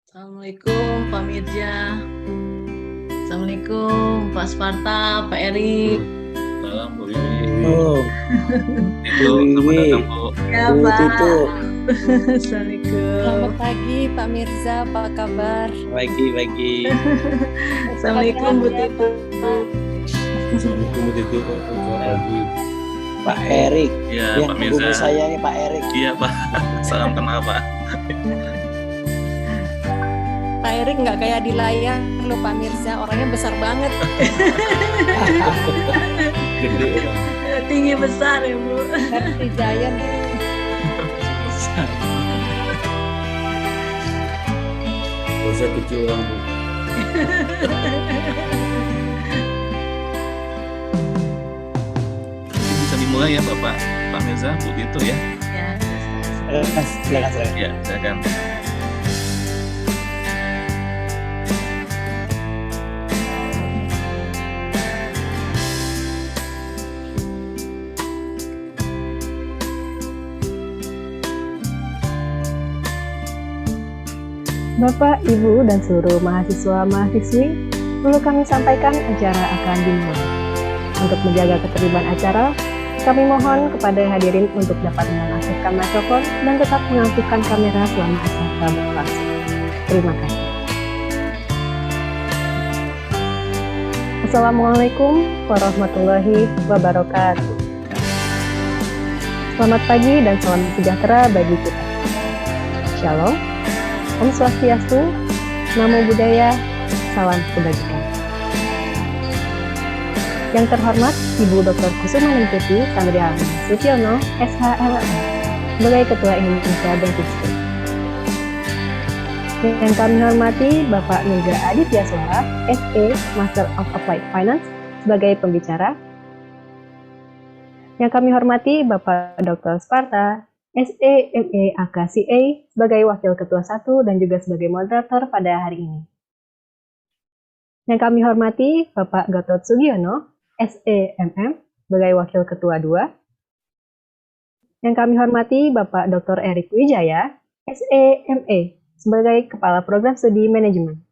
Assalamualaikum Pak Mirja. Assalamualaikum Pak Sparta, Pak Erik. Salam Bu Wiwi. Oh, Itu Bu selamat Wiwi, datang Bu. Ya Bu Pak. Titu. Assalamualaikum. Selamat pagi Pak Mirza, apa kabar? Pagi. Assalamualaikum Bu Sehat-sehat ya, Titu. Pak. Assalamualaikum warahmatullahi wabarakatuh. Pak Erik. Iya Yang Pak hubungi Mirza. saya ini Pak Erik. Iya Pak. Salam kenal Pak. Pak Erik nggak kayak di layar loh Pak Mirza, orangnya besar banget. Gede orang. Tinggi besar ya Bu. Seperti giant. Saya kecil orang Bu. Bisa dimulai ya Bapak Pak Mirza, Bu itu ya. Ya, Silakan. Ya, silakan. Bapak, Ibu, dan seluruh mahasiswa-mahasiswi, perlu kami sampaikan acara akan dimulai. Untuk menjaga ketertiban acara, kami mohon kepada hadirin untuk dapat mengaktifkan mikrofon dan tetap mengaktifkan kamera selama acara berlangsung. Terima kasih. Assalamualaikum warahmatullahi wabarakatuh. Selamat pagi dan salam sejahtera bagi kita. Shalom. Om Swastiastu, Namo Buddhaya, salam kebajikan. Yang terhormat Ibu Dr. Kusumaningtuti Sandriani Sutiono, SHLM, sebagai Ketua Indonesia Banking School. Yang kami hormati Bapak Mirza Aditya Suara, SE, Master of Applied Finance, sebagai pembicara. Yang kami hormati Bapak Dr. Sparta, SEME AKCA sebagai Wakil Ketua 1 dan juga sebagai moderator pada hari ini. Yang kami hormati Bapak Gatot Sugiono, SEMM sebagai Wakil Ketua 2. Yang kami hormati Bapak Dr. Erik Wijaya, SEME sebagai Kepala Program Studi Manajemen.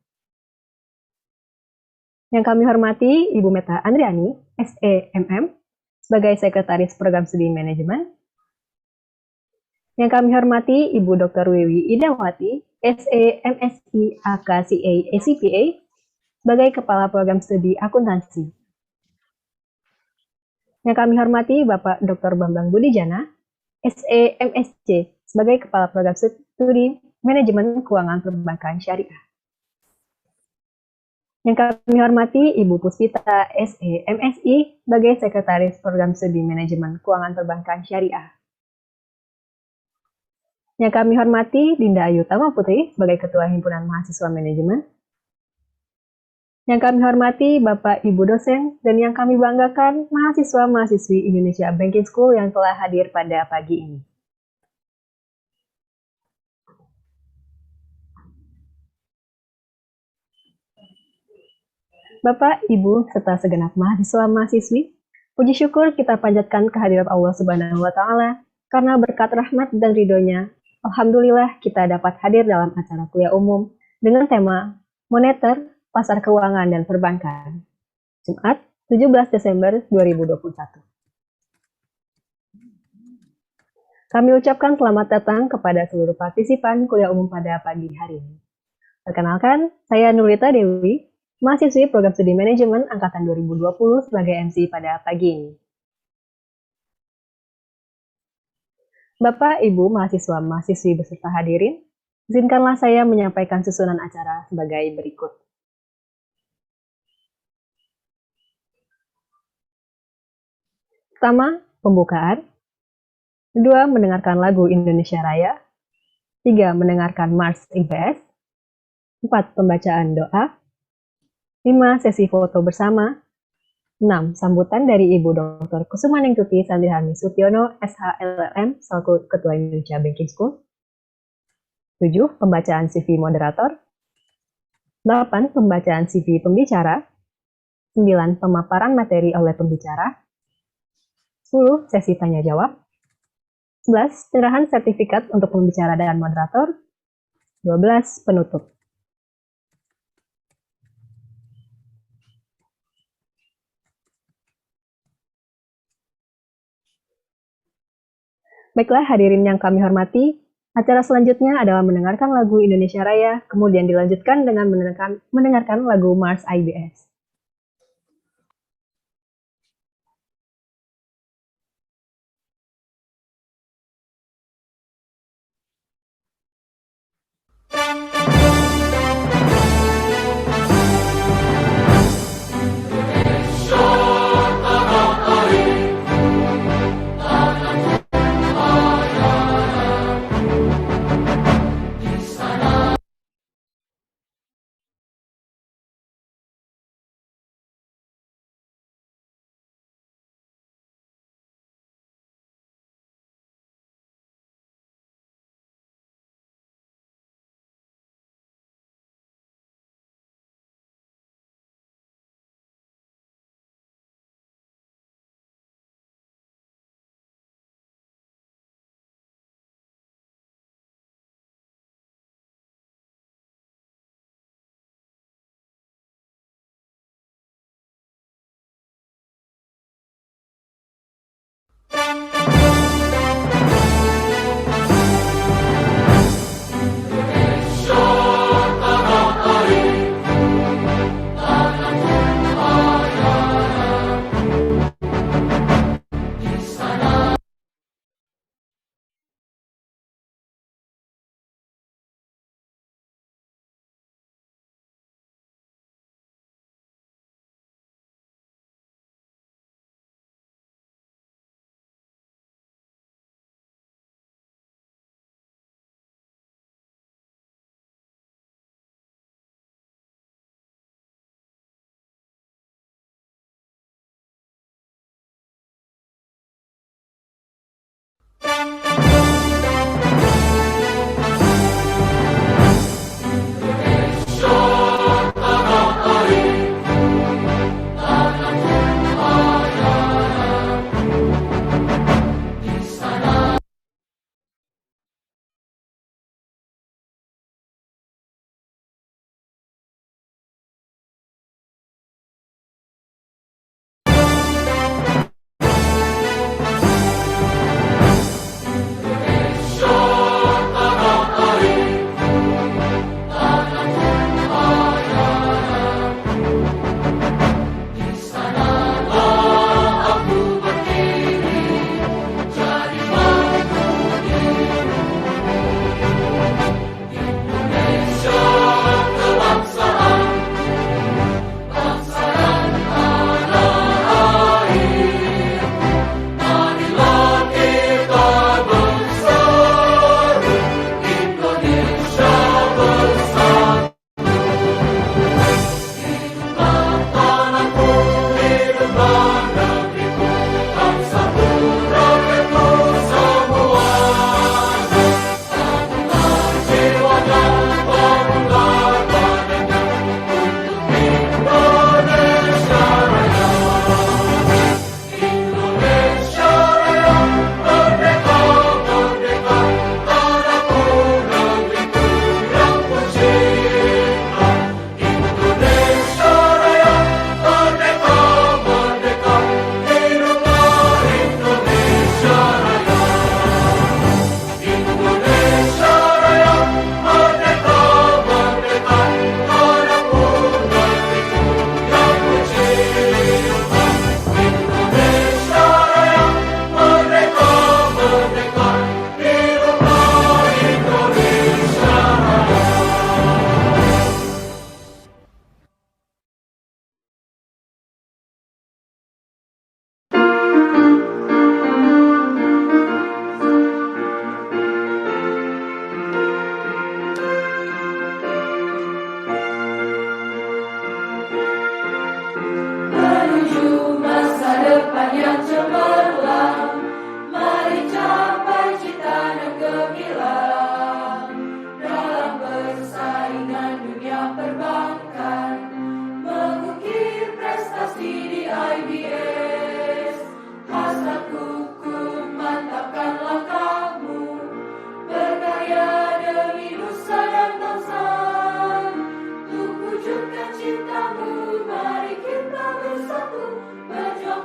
Yang kami hormati Ibu Meta Andriani, SEMM sebagai Sekretaris Program Studi Manajemen. Yang kami hormati Ibu Dr. Wiwi Idawati, SEMSI AKCA ACPA, sebagai Kepala Program Studi Akuntansi. Yang kami hormati Bapak Dr. Bambang Budijana, SEMSC, sebagai Kepala Program Studi Manajemen Keuangan Perbankan Syariah. Yang kami hormati Ibu Puspita, SEMSI, sebagai Sekretaris Program Studi Manajemen Keuangan Perbankan Syariah. Yang kami hormati Dinda Ayu Tama Putri sebagai Ketua Himpunan Mahasiswa Manajemen. Yang kami hormati Bapak Ibu dosen dan yang kami banggakan mahasiswa-mahasiswi Indonesia Banking School yang telah hadir pada pagi ini. Bapak, Ibu, serta segenap mahasiswa-mahasiswi, puji syukur kita panjatkan kehadirat Allah Subhanahu wa Ta'ala karena berkat rahmat dan ridhonya. Alhamdulillah kita dapat hadir dalam acara kuliah umum dengan tema Moneter, Pasar Keuangan dan Perbankan, Jumat 17 Desember 2021. Kami ucapkan selamat datang kepada seluruh partisipan kuliah umum pada pagi hari ini. Perkenalkan, saya Nurita Dewi, mahasiswi Program Studi Manajemen Angkatan 2020 sebagai MC pada pagi ini. Bapak, Ibu, mahasiswa-mahasiswi beserta hadirin, izinkanlah saya menyampaikan susunan acara sebagai berikut. Pertama, pembukaan. Kedua, mendengarkan lagu Indonesia Raya. Tiga, mendengarkan Mars IPS. 4, pembacaan doa. 5, sesi foto bersama. 6. Sambutan dari Ibu Dr. Kusumaningtuti Sandriani Sutiono, SHLM, selaku Ketua Indonesia Banking School. 7. Pembacaan CV moderator. 8. Pembacaan CV pembicara. 9. Pemaparan materi oleh pembicara. 10. Sesi tanya-jawab. 11. Penyerahan sertifikat untuk pembicara dan moderator. 12. Penutup. Baiklah hadirin yang kami hormati, acara selanjutnya adalah mendengarkan lagu Indonesia Raya, kemudian dilanjutkan dengan mendengarkan lagu Mars IBS.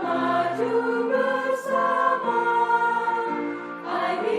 Maju bersama IBS.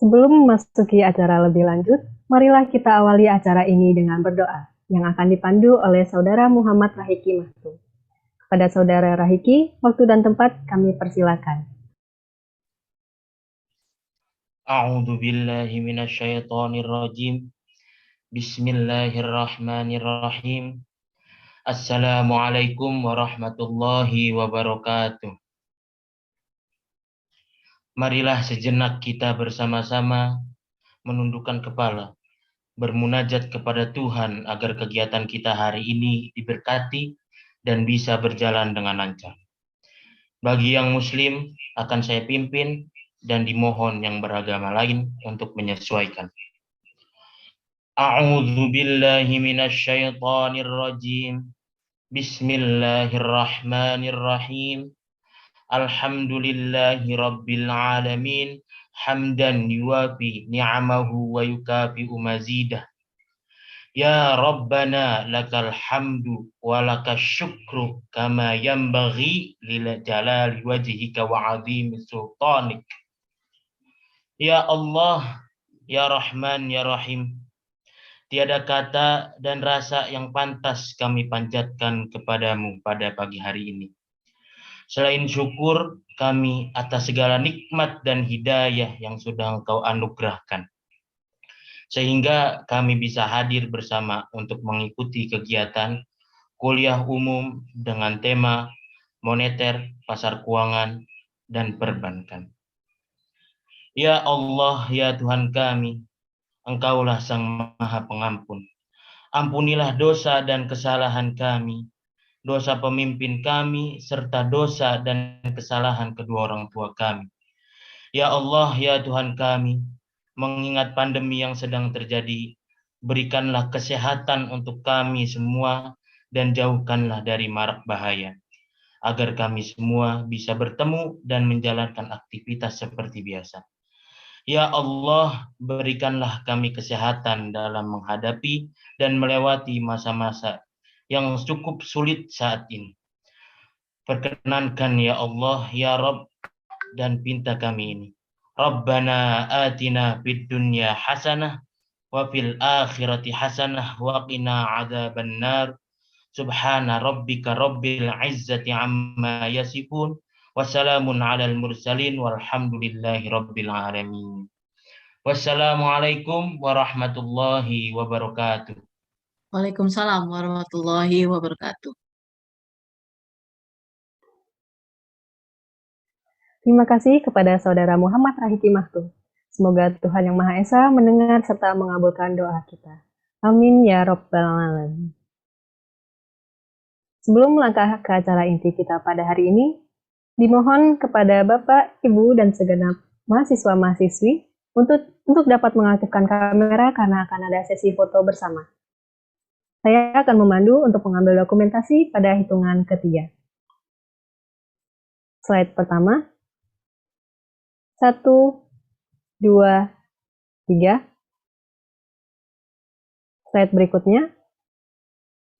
Sebelum memasuki acara lebih lanjut, marilah kita awali acara ini dengan berdoa yang akan dipandu oleh Saudara Muhammad Rahiki Mahtu. Kepada Saudara Rahiki, waktu dan tempat kami persilakan. A'udzu billahi minasyaitonir rajim. Bismillahirrahmanirrahim. Assalamualaikum warahmatullahi wabarakatuh. Marilah sejenak kita bersama-sama menundukkan kepala, bermunajat kepada Tuhan agar kegiatan kita hari ini diberkati dan bisa berjalan dengan lancar. Bagi yang muslim akan saya pimpin dan dimohon yang beragama lain untuk menyesuaikan. A'udzu billahi minasyaitonir rajim. Bismillahirrahmanirrahim. Alhamdulillahi rabbil alamin. Hamdan yuwafi ni'amahu wa yukafi'u mazidah. Ya Rabbana lakal hamdu wa lakas syukru kama yanbaghi lil jalali wajhika wa azimi sultanik. Ya Allah, ya Rahman, ya Rahim. Tiada kata dan rasa yang pantas kami panjatkan kepadamu pada pagi hari ini. Selain syukur kami atas segala nikmat dan hidayah yang sudah Engkau anugerahkan. Sehingga kami bisa hadir bersama untuk mengikuti kegiatan kuliah umum dengan tema moneter, pasar keuangan, dan perbankan. Ya Allah, ya Tuhan kami, Engkaulah Sang Maha Pengampun. Ampunilah dosa dan kesalahan kami, dosa pemimpin kami, serta dosa dan kesalahan kedua orang tua kami. Ya Allah, ya Tuhan kami, mengingat pandemi yang sedang terjadi, berikanlah kesehatan untuk kami semua dan jauhkanlah dari marak bahaya, agar kami semua bisa bertemu dan menjalankan aktivitas seperti biasa. Ya Allah, berikanlah kami kesehatan dalam menghadapi dan melewati masa-masa yang cukup sulit saat ini. Perkenankan ya Allah, ya Rabb, dan pinta kami ini. Rabbana atina fid dunya hasanah wa fil akhirati hasanah wa qina adzabannar. Subhana rabbika rabbil izzati amma yasifun. Wassalamun alal mursalin walhamdulillahi rabbil alamin. Wassalamualaikum warahmatullahi wabarakatuh. Waalaikumsalam warahmatullahi wabarakatuh. Terima kasih kepada Saudara Muhammad Rahiki Mahtu. Semoga Tuhan Yang Maha Esa mendengar serta mengabulkan doa kita. Amin ya Rabbal Alamin. Sebelum melangkah ke acara inti kita pada hari ini, dimohon kepada Bapak, Ibu, dan segenap mahasiswa-mahasiswi untuk dapat mengaktifkan kamera karena akan ada sesi foto bersama. Saya akan memandu untuk mengambil dokumentasi pada hitungan ketiga. Slide pertama. 1, 2, 3. Slide berikutnya.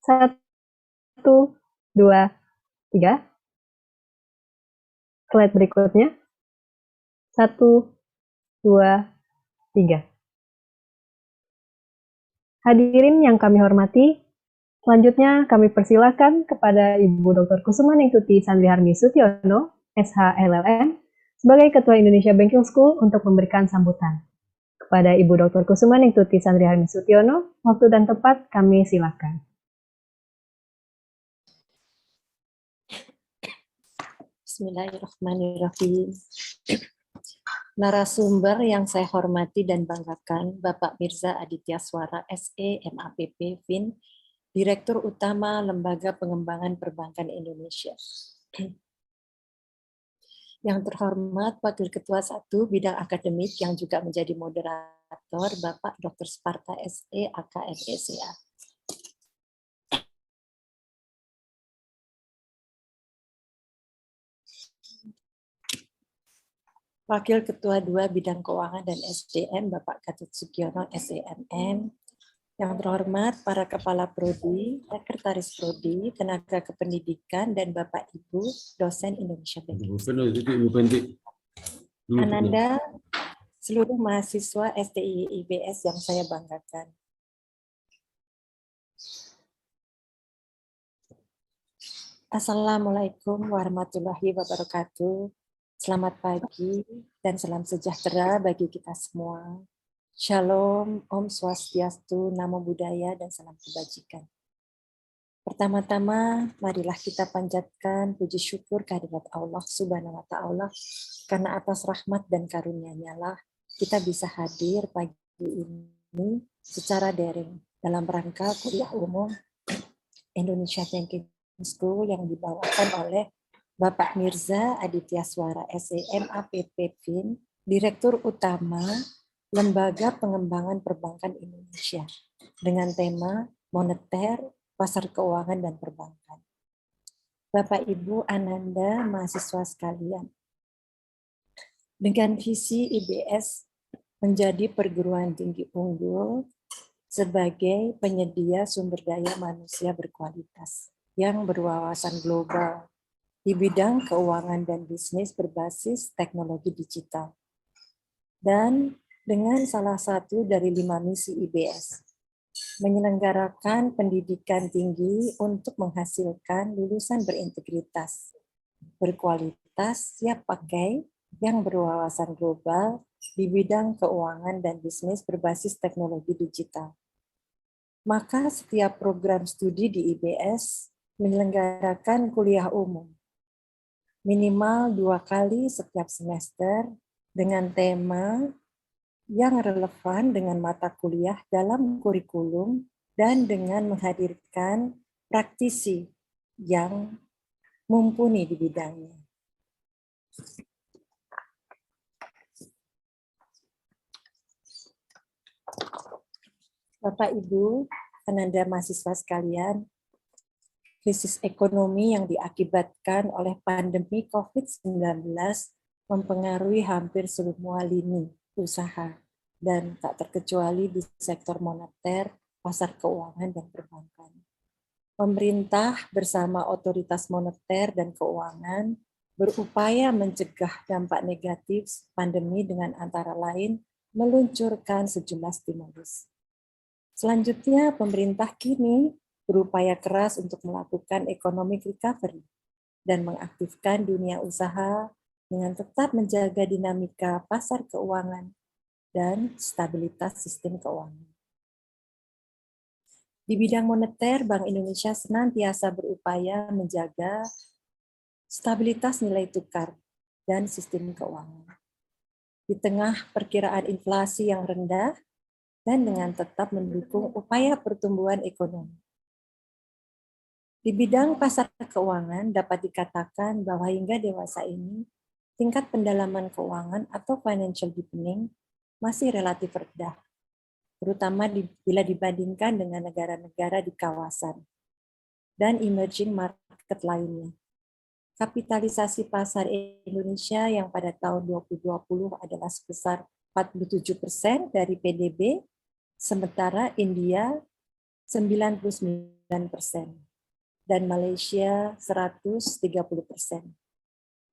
1, 2, 3. Slide berikutnya. 1, 2, 3. Hadirin yang kami hormati, selanjutnya kami persilakan kepada Ibu Dr. Kusumaningtuti Sandriharmi Sutiono, SH-LLM, sebagai Ketua Indonesia Banking School untuk memberikan sambutan. Kepada Ibu Dr. Kusumaningtuti Sandriharmi Sutiono, waktu dan tempat kami silakan. Bismillahirrahmanirrahim. Narasumber yang saya hormati dan banggakan, Bapak Mirza Aditya Swara, SE, MAPP, FIN, Direktur Utama Lembaga Pengembangan Perbankan Indonesia. Yang terhormat Wakil Ketua 1 Bidang Akademik yang juga menjadi moderator, Bapak Dr. Sparta SE, AKMECA. Wakil Ketua 2 Bidang Keuangan dan SDM, Bapak Gatot Sugiono, SEMM. Yang terhormat para Kepala Prodi, Sekretaris Prodi, Tenaga Kependidikan, dan Bapak Ibu, dosen Indonesia Banking. Ananda, seluruh mahasiswa STI IBS yang saya banggakan. Assalamualaikum warahmatullahi wabarakatuh. Selamat pagi dan salam sejahtera bagi kita semua. Shalom, Om Swastiastu, Namo Buddhaya, dan salam kebajikan. Pertama-tama, marilah kita panjatkan puji syukur kehadirat Allah Subhanahu wa Ta'ala, karena atas rahmat dan karunia-Nya lah kita bisa hadir pagi ini secara daring dalam rangka kuliah umum Indonesia Thinking School yang dibawakan oleh Bapak Mirza Aditya Swara SEM APP FIN, Direktur Utama Lembaga Pengembangan Perbankan Indonesia, dengan tema Moneter, Pasar Keuangan, dan Perbankan. Bapak Ibu Ananda, mahasiswa sekalian, dengan visi IBS menjadi perguruan tinggi unggul sebagai penyedia sumber daya manusia berkualitas yang berwawasan global di bidang keuangan dan bisnis berbasis teknologi digital. Dan dengan salah satu dari 5 misi IBS, menyelenggarakan pendidikan tinggi untuk menghasilkan lulusan berintegritas, berkualitas, siap pakai, yang berwawasan global di bidang keuangan dan bisnis berbasis teknologi digital. Maka setiap program studi di IBS menyelenggarakan kuliah umum, minimal 2 kali setiap semester dengan tema yang relevan dengan mata kuliah dalam kurikulum dan dengan menghadirkan praktisi yang mumpuni di bidangnya. Bapak, Ibu, Ananda mahasiswa sekalian, krisis ekonomi yang diakibatkan oleh pandemi COVID-19 mempengaruhi hampir semua lini usaha, dan tak terkecuali di sektor moneter, pasar keuangan, dan perbankan. Pemerintah bersama otoritas moneter dan keuangan berupaya mencegah dampak negatif pandemi dengan antara lain meluncurkan sejumlah stimulus. Selanjutnya, pemerintah kini berupaya keras untuk melakukan economic recovery dan mengaktifkan dunia usaha dengan tetap menjaga dinamika pasar keuangan dan stabilitas sistem keuangan. Di bidang moneter, Bank Indonesia senantiasa berupaya menjaga stabilitas nilai tukar dan sistem keuangan. Di tengah perkiraan inflasi yang rendah, dan dengan tetap mendukung upaya pertumbuhan ekonomi. Di bidang pasar keuangan dapat dikatakan bahwa hingga dewasa ini, tingkat pendalaman keuangan atau financial deepening masih relatif rendah, terutama bila dibandingkan dengan negara-negara di kawasan dan emerging market lainnya. Kapitalisasi pasar Indonesia yang pada tahun 2020 adalah sebesar 47% dari PDB, sementara India 99% dan Malaysia 130%.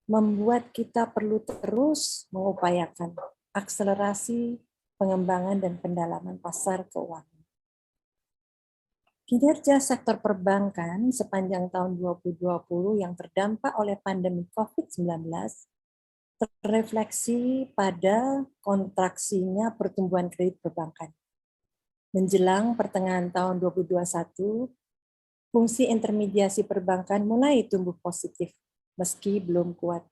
Membuat kita perlu terus mengupayakan akselerasi pengembangan dan pendalaman pasar keuangan. Kinerja sektor perbankan sepanjang tahun 2020 yang terdampak oleh pandemi COVID-19 terrefleksi pada kontraksinya pertumbuhan kredit perbankan. Menjelang pertengahan tahun 2021, fungsi intermediasi perbankan mulai tumbuh positif, meski belum kuat.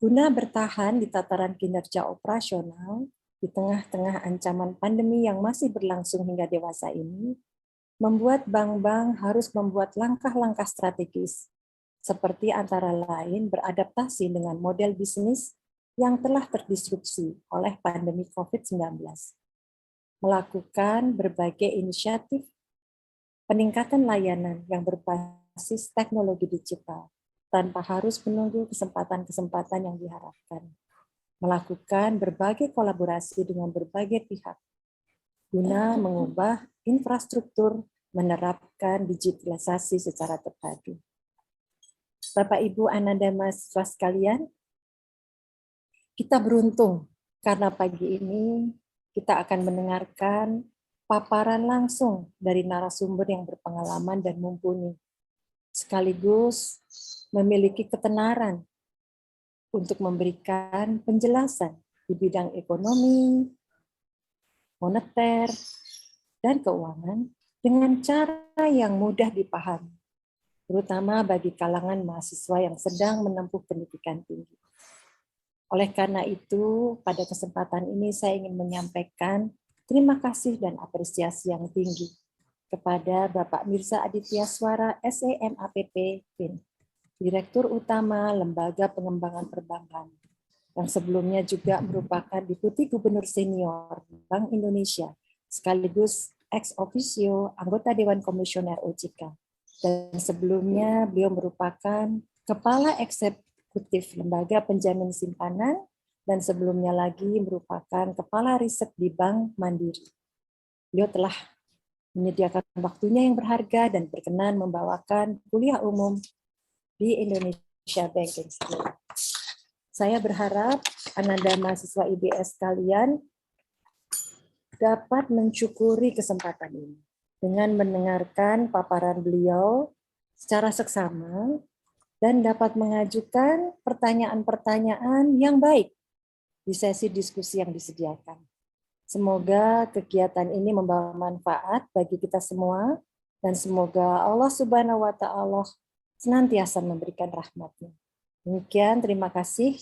Guna bertahan di tataran kinerja operasional, di tengah-tengah ancaman pandemi yang masih berlangsung hingga dewasa ini, membuat bank-bank harus membuat langkah-langkah strategis, seperti antara lain beradaptasi dengan model bisnis yang telah terdisrupsi oleh pandemi COVID-19, melakukan berbagai inisiatif peningkatan layanan yang berbasis teknologi digital tanpa harus menunggu kesempatan-kesempatan yang diharapkan, melakukan berbagai kolaborasi dengan berbagai pihak guna mengubah infrastruktur, menerapkan digitalisasi secara terpadu. Bapak, Ibu, Ananda mahasiswa sekalian, kita beruntung karena pagi ini kita akan mendengarkan paparan langsung dari narasumber yang berpengalaman dan mumpuni, sekaligus memiliki ketenaran untuk memberikan penjelasan di bidang ekonomi, moneter, dan keuangan dengan cara yang mudah dipahami, terutama bagi kalangan mahasiswa yang sedang menempuh pendidikan tinggi. Oleh karena itu, pada kesempatan ini saya ingin menyampaikan terima kasih dan apresiasi yang tinggi kepada Bapak Mirza Aditya Swara SEMAPP PIN, Direktur Utama Lembaga Pengembangan Perbankan, yang sebelumnya juga merupakan Deputi Gubernur Senior Bank Indonesia, sekaligus ex officio anggota Dewan Komisioner OJK. Dan sebelumnya beliau merupakan Kepala Eksekutif Lembaga Penjamin Simpanan, dan sebelumnya lagi merupakan Kepala Riset di Bank Mandiri. Beliau telah menyediakan waktunya yang berharga dan berkenan membawakan kuliah umum di Indonesia Banking School. Saya berharap Ananda mahasiswa IBS kalian dapat mensyukuri kesempatan ini dengan mendengarkan paparan beliau secara seksama dan dapat mengajukan pertanyaan-pertanyaan yang baik di sesi diskusi yang disediakan. Semoga kegiatan ini membawa manfaat bagi kita semua dan semoga Allah Subhanahu wa Ta'ala senantiasa memberikan rahmat-Nya. Demikian, terima kasih.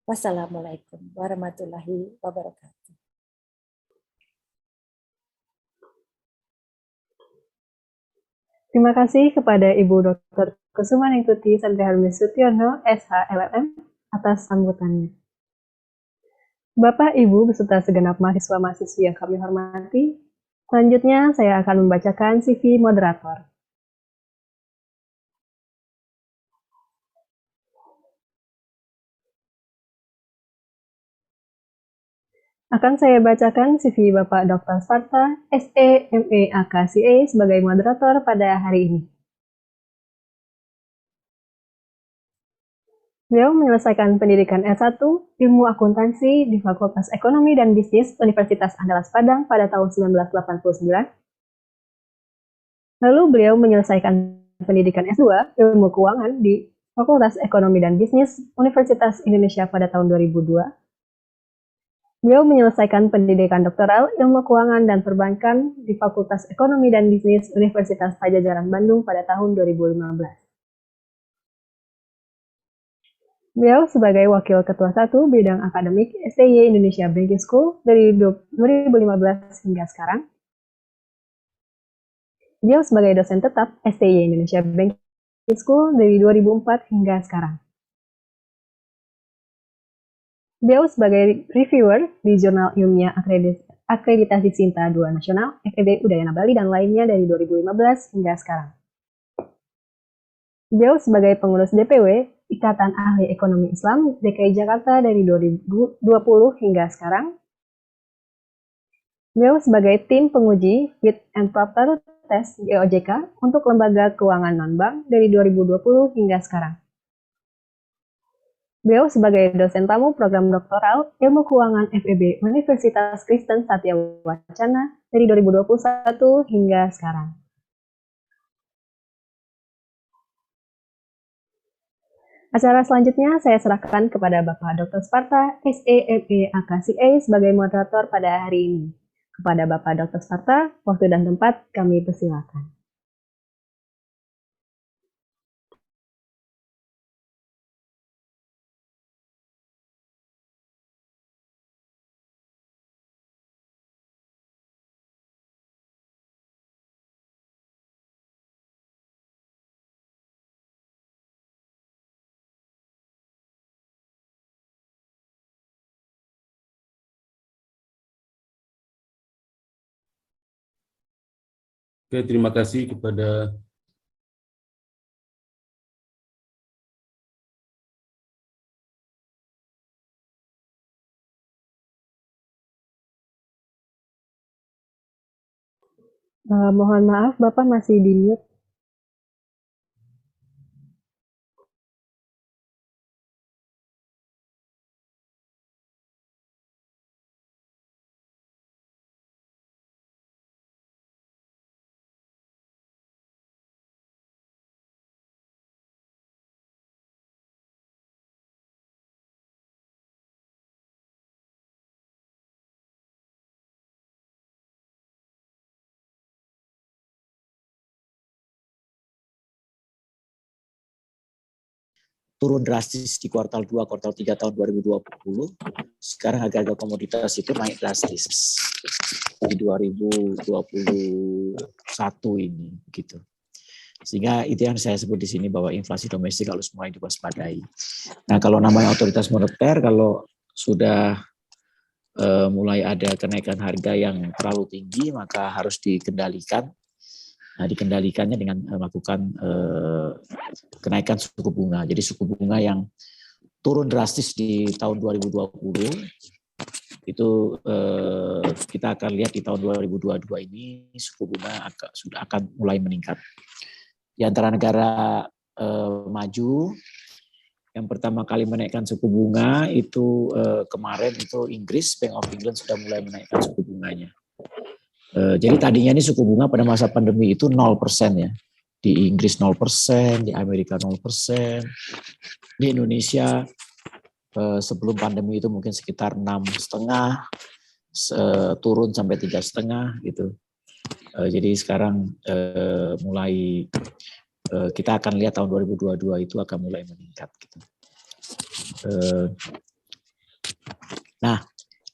Wassalamualaikum warahmatullahi wabarakatuh. Terima kasih kepada Ibu Dr. Kusumaningtuti Sandriharmi Sutiono, SHLLM, atas sambutannya. Bapak, Ibu, beserta segenap mahasiswa-mahasiswi yang kami hormati, selanjutnya saya akan membacakan CV moderator. Akan saya bacakan CV Bapak Dr. Sparta, SEMAKCA sebagai moderator pada hari ini. Beliau menyelesaikan pendidikan S1 Ilmu Akuntansi di Fakultas Ekonomi dan Bisnis Universitas Andalas Padang pada tahun 1989. Lalu beliau menyelesaikan pendidikan S2 Ilmu Keuangan di Fakultas Ekonomi dan Bisnis Universitas Indonesia pada tahun 2002. Beliau menyelesaikan pendidikan doktoral Ilmu Keuangan dan Perbankan di Fakultas Ekonomi dan Bisnis Universitas Padjadjaran Bandung pada tahun 2015. Beliau sebagai Wakil Ketua 1 Bidang Akademik STY Indonesia Banking School dari 2015 hingga sekarang. Beliau sebagai dosen tetap STY Indonesia Banking School dari 2004 hingga sekarang. Beliau sebagai reviewer di Jurnal Ilmiah Akreditasi Sinta II Nasional, FEB Udayana Bali dan lainnya dari 2015 hingga sekarang. Beliau sebagai pengurus DPW Ikatan Ahli Ekonomi Islam DKI Jakarta dari 2020 hingga sekarang. Beliau sebagai tim penguji Fit and Proper Test di OJK untuk Lembaga Keuangan Non-Bank dari 2020 hingga sekarang. Beliau sebagai dosen tamu program doktoral Ilmu Keuangan FEB Universitas Kristen Satya Wacana dari 2021 hingga sekarang. Acara selanjutnya saya serahkan kepada Bapak Dr. Sparta, SEMAKCA sebagai moderator pada hari ini. Kepada Bapak Dr. Sparta, waktu dan tempat kami persilakan. Oke, terima kasih kepada Mohon maaf, Bapak masih di mute. turun drastis di kuartal 2, kuartal 3 tahun 2020, sekarang harga-harga komoditas itu naik drastis di 2021 ini, gitu. Sehingga itu yang saya sebut di sini bahwa inflasi domestik harus mulai diwaspadai. Nah, kalau namanya otoritas moneter, kalau sudah mulai ada kenaikan harga yang terlalu tinggi, maka harus dikendalikan. Nah, dikendalikannya dengan melakukan kenaikan suku bunga. Jadi suku bunga yang turun drastis di tahun 2020 itu kita akan lihat di tahun 2022 ini suku bunga sudah akan mulai meningkat. Di antara negara maju yang pertama kali menaikkan suku bunga itu kemarin itu Inggris, Bank of England sudah mulai menaikkan suku bunganya. Jadi tadinya ini suku bunga pada masa pandemi itu 0% ya. Di Inggris 0%, di Amerika 0%, di Indonesia sebelum pandemi itu mungkin sekitar 6,5, turun sampai 3,5 gitu. Jadi sekarang mulai kita akan lihat tahun 2022 itu akan mulai meningkat. Gitu. Nah,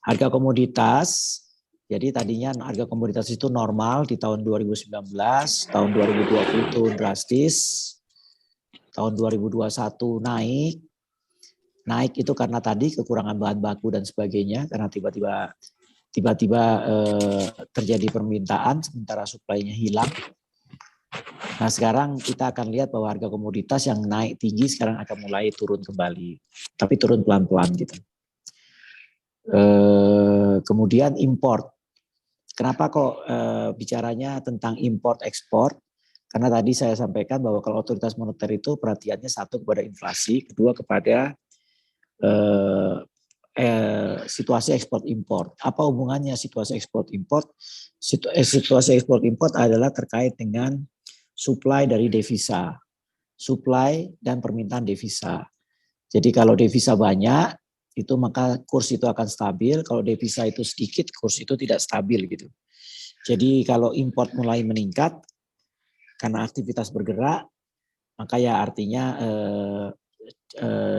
harga komoditas, jadi tadinya harga komoditas itu normal di tahun 2019, tahun 2020 turun drastis, tahun 2021 naik itu karena tadi kekurangan bahan baku dan sebagainya, karena tiba-tiba terjadi permintaan sementara suplainya hilang. Nah, sekarang kita akan lihat bahwa harga komoditas yang naik tinggi sekarang akan mulai turun kembali, tapi turun pelan-pelan gitu. Kemudian import. Kenapa kok bicaranya tentang import ekspor? Karena tadi saya sampaikan bahwa kalau otoritas moneter itu perhatiannya satu kepada inflasi, kedua kepada situasi ekspor impor. Apa hubungannya situasi ekspor impor? Situasi ekspor impor adalah terkait dengan supply dari devisa, supply dan permintaan devisa. Jadi kalau devisa banyak, itu maka kurs itu akan stabil. Kalau devisa itu sedikit, kurs itu tidak stabil gitu. Jadi kalau import mulai meningkat karena aktivitas bergerak, maka ya artinya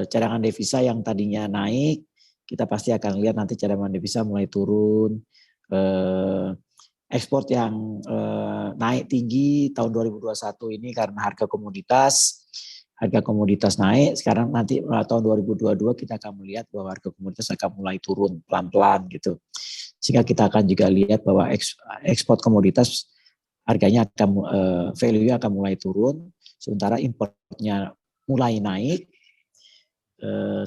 cadangan devisa yang tadinya naik, kita pasti akan lihat nanti cadangan devisa mulai turun. Ekspor yang naik tinggi tahun 2021 ini karena harga komoditas naik. Sekarang nanti tahun 2022 kita akan melihat bahwa harga komoditas akan mulai turun pelan-pelan gitu. Sehingga kita akan juga lihat bahwa ekspor komoditas harganya akan value akan mulai turun, sementara importnya mulai naik,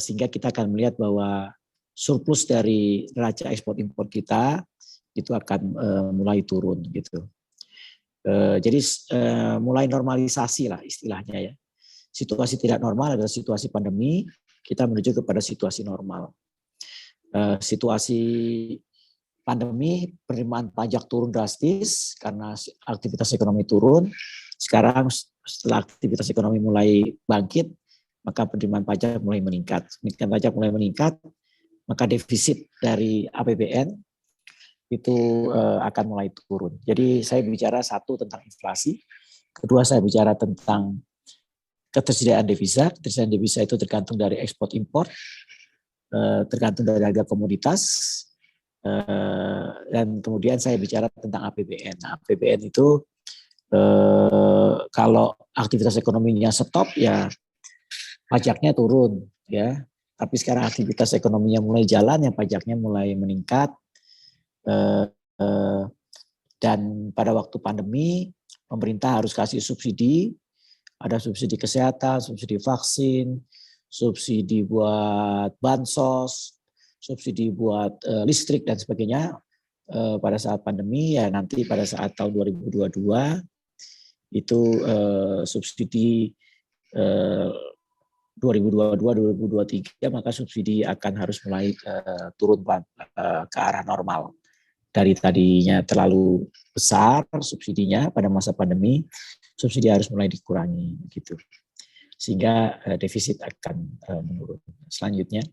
sehingga kita akan melihat bahwa surplus dari neraca ekspor impor kita itu akan mulai turun gitu. Jadi mulai normalisasi lah istilahnya ya. Situasi tidak normal adalah situasi pandemi, kita menuju kepada situasi normal. Situasi pandemi, penerimaan pajak turun drastis karena aktivitas ekonomi turun. Sekarang setelah aktivitas ekonomi mulai bangkit, maka penerimaan pajak mulai meningkat. Penerimaan pajak mulai meningkat, maka defisit dari APBN itu akan mulai turun. Jadi saya bicara satu tentang inflasi, kedua saya bicara tentang ketersediaan devisa. Ketersediaan devisa itu tergantung dari ekspor impor, tergantung dari harga komoditas, dan kemudian saya bicara tentang APBN. Nah, APBN itu kalau aktivitas ekonominya stop ya pajaknya turun ya. Tapi sekarang aktivitas ekonominya mulai jalan, ya pajaknya mulai meningkat. Dan pada waktu pandemi pemerintah harus kasih subsidi, ada subsidi kesehatan, subsidi vaksin, subsidi buat bansos, subsidi buat listrik dan sebagainya. Pada saat pandemi ya nanti pada saat tahun 2022 itu subsidi 2022-2023 maka subsidi akan harus mulai turun ke arah normal. Dari tadinya terlalu besar subsidinya pada masa pandemi, subsidi harus mulai dikurangi gitu. Sehingga defisit akan menurun. Selanjutnya.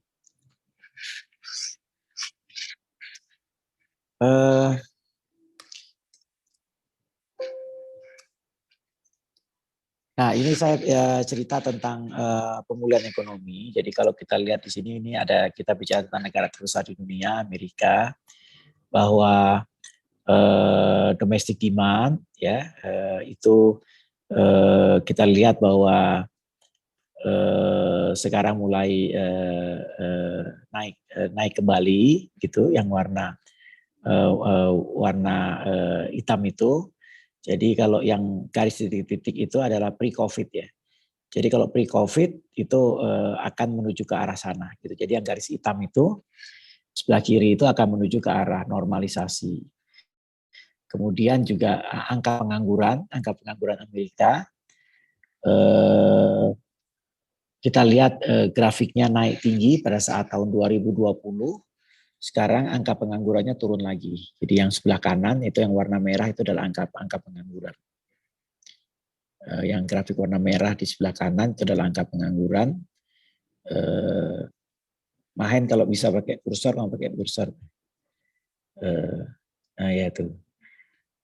Nah, ini saya cerita tentang pemulihan ekonomi. Jadi kalau kita lihat di sini, ini ada kita bicara tentang negara terbesar di dunia, Amerika, bahwa domestic demand ya itu kita lihat bahwa sekarang mulai naik kembali gitu, yang warna hitam itu. Jadi kalau yang garis titik-titik itu adalah pre-COVID ya. Jadi kalau pre-COVID itu akan menuju ke arah sana gitu. Jadi yang garis hitam itu sebelah kiri itu akan menuju ke arah normalisasi. Kemudian juga angka pengangguran Amerika. Kita lihat grafiknya naik tinggi pada saat tahun 2020. Sekarang angka penganggurannya turun lagi. Jadi yang sebelah kanan itu yang warna merah itu adalah angka pengangguran. Yang grafik warna merah di sebelah kanan itu adalah angka pengangguran. Mahen kalau bisa pakai kursor, mau pakai kursor. Nah ya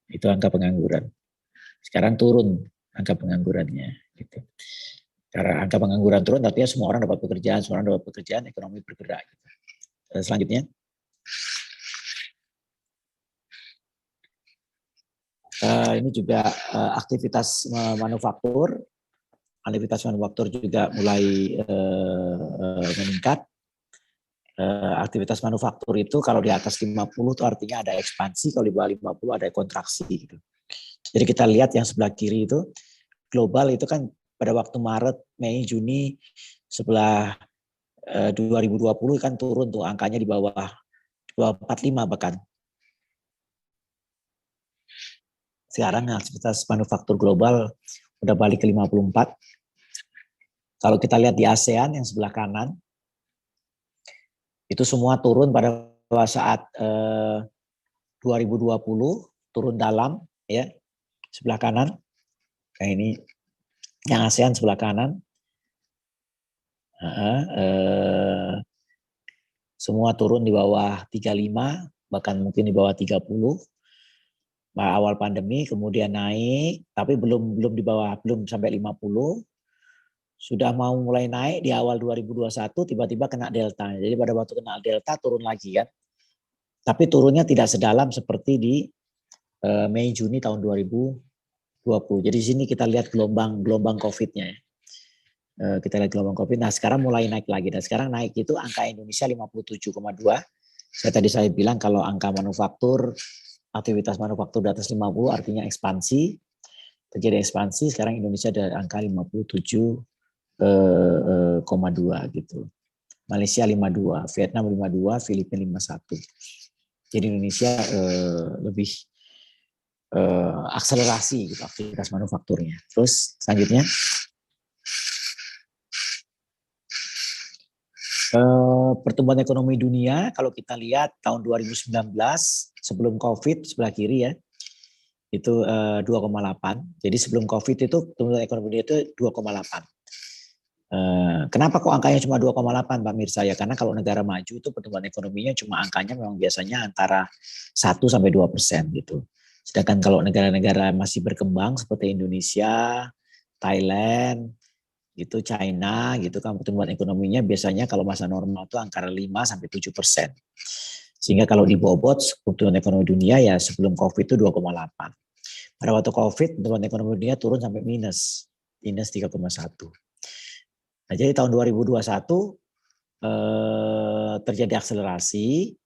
itu angka pengangguran. Sekarang turun angka penganggurannya. Gitu. Karena angka pengangguran turun, artinya semua orang dapat pekerjaan, ekonomi bergerak. Gitu. Selanjutnya. Ini juga aktivitas manufaktur. Aktivitas manufaktur juga mulai meningkat. Aktivitas manufaktur itu kalau di atas 50 itu artinya ada ekspansi, kalau di bawah 50 ada kontraksi gitu. Jadi kita lihat yang sebelah kiri itu global itu kan pada waktu Maret, Mei, Juni sebelah 2020 kan turun tuh angkanya di bawah 45 bahkan. Sekarang aktivitas manufaktur global udah balik ke 54. Kalau kita lihat di ASEAN yang sebelah kanan, itu semua turun pada saat 2020, turun dalam ya, sebelah kanan. Nah ini yang ASEAN sebelah kanan. Semua turun di bawah 35, bahkan mungkin di bawah 30. Awal pandemi, kemudian naik, tapi belum di bawah, belum sampai 50. Sudah mau mulai naik di awal 2021, tiba-tiba kena delta. Jadi pada waktu kena delta turun lagi kan. Tapi turunnya tidak sedalam seperti di Mei Juni tahun 2020. Jadi di sini kita lihat gelombang COVID-nya. Kita lihat gelombang COVID. Nah sekarang mulai naik lagi. Dan sekarang naik itu angka Indonesia 57,2. Saya bilang kalau angka manufaktur, aktivitas manufaktur di atas 50 artinya ekspansi. Terjadi ekspansi, sekarang Indonesia ada angka 57,2 gitu. Malaysia 52, Vietnam 52, Filipina 51. Jadi Indonesia lebih akselerasi gitu aktivitas manufakturnya. Terus selanjutnya pertumbuhan ekonomi dunia kalau kita lihat tahun 2019 sebelum COVID sebelah kiri ya itu 2,8. Jadi sebelum COVID itu pertumbuhan ekonomi dunia itu 2,8. Kenapa kok angkanya cuma 2,8 Pak Mirsa ya? Karena kalau negara maju itu pertumbuhan ekonominya cuma angkanya memang biasanya antara 1-2% gitu. Sedangkan kalau negara-negara masih berkembang seperti Indonesia, Thailand, gitu, China, gitu kan pertumbuhan ekonominya biasanya kalau masa normal itu antara 5-7%. Sehingga kalau dibobot pertumbuhan ekonomi dunia ya sebelum COVID itu 2,8. Pada waktu COVID pertumbuhan ekonomi dunia turun sampai minus 3,1. Nah, jadi tahun 2021 terjadi akselerasi.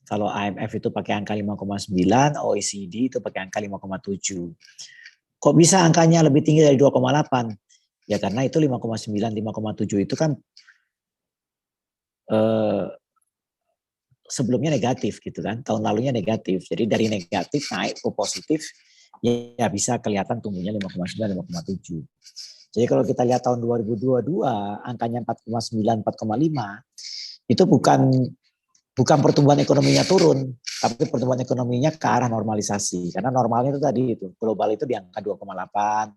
Kalau IMF itu pakai angka 5,9, OECD itu pakai angka 5,7. Kok bisa angkanya lebih tinggi dari 2,8? Ya karena itu 5,9, 5,7 itu kan sebelumnya negatif gitu kan. Tahun lalunya negatif. Jadi dari negatif naik ke positif ya bisa kelihatan tumbuhnya 5,9, 5,7. Jadi kalau kita lihat tahun 2022 angkanya 4,9, 4,5 itu bukan pertumbuhan ekonominya turun, tapi pertumbuhan ekonominya ke arah normalisasi. Karena normalnya itu tadi itu global itu di angka 2,8,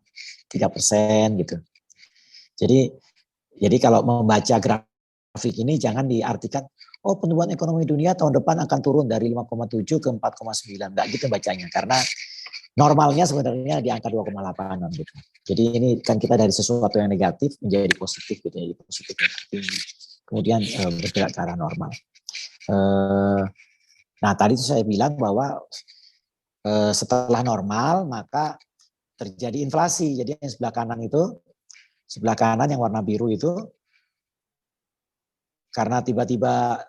3% gitu. Jadi kalau membaca grafik ini jangan diartikan oh pertumbuhan ekonomi dunia tahun depan akan turun dari 5,7 ke 4,9. Enggak gitu bacanya. Karena Normalnya sebenarnya di angka 2,8 gitu. Jadi ini kan kita dari sesuatu yang negatif menjadi positif gitu ya, positif yang tinggi. Kemudian bergerak ke arah normal. Nah tadi itu saya bilang bahwa setelah normal maka terjadi inflasi. Jadi yang sebelah kanan yang warna biru itu karena tiba-tiba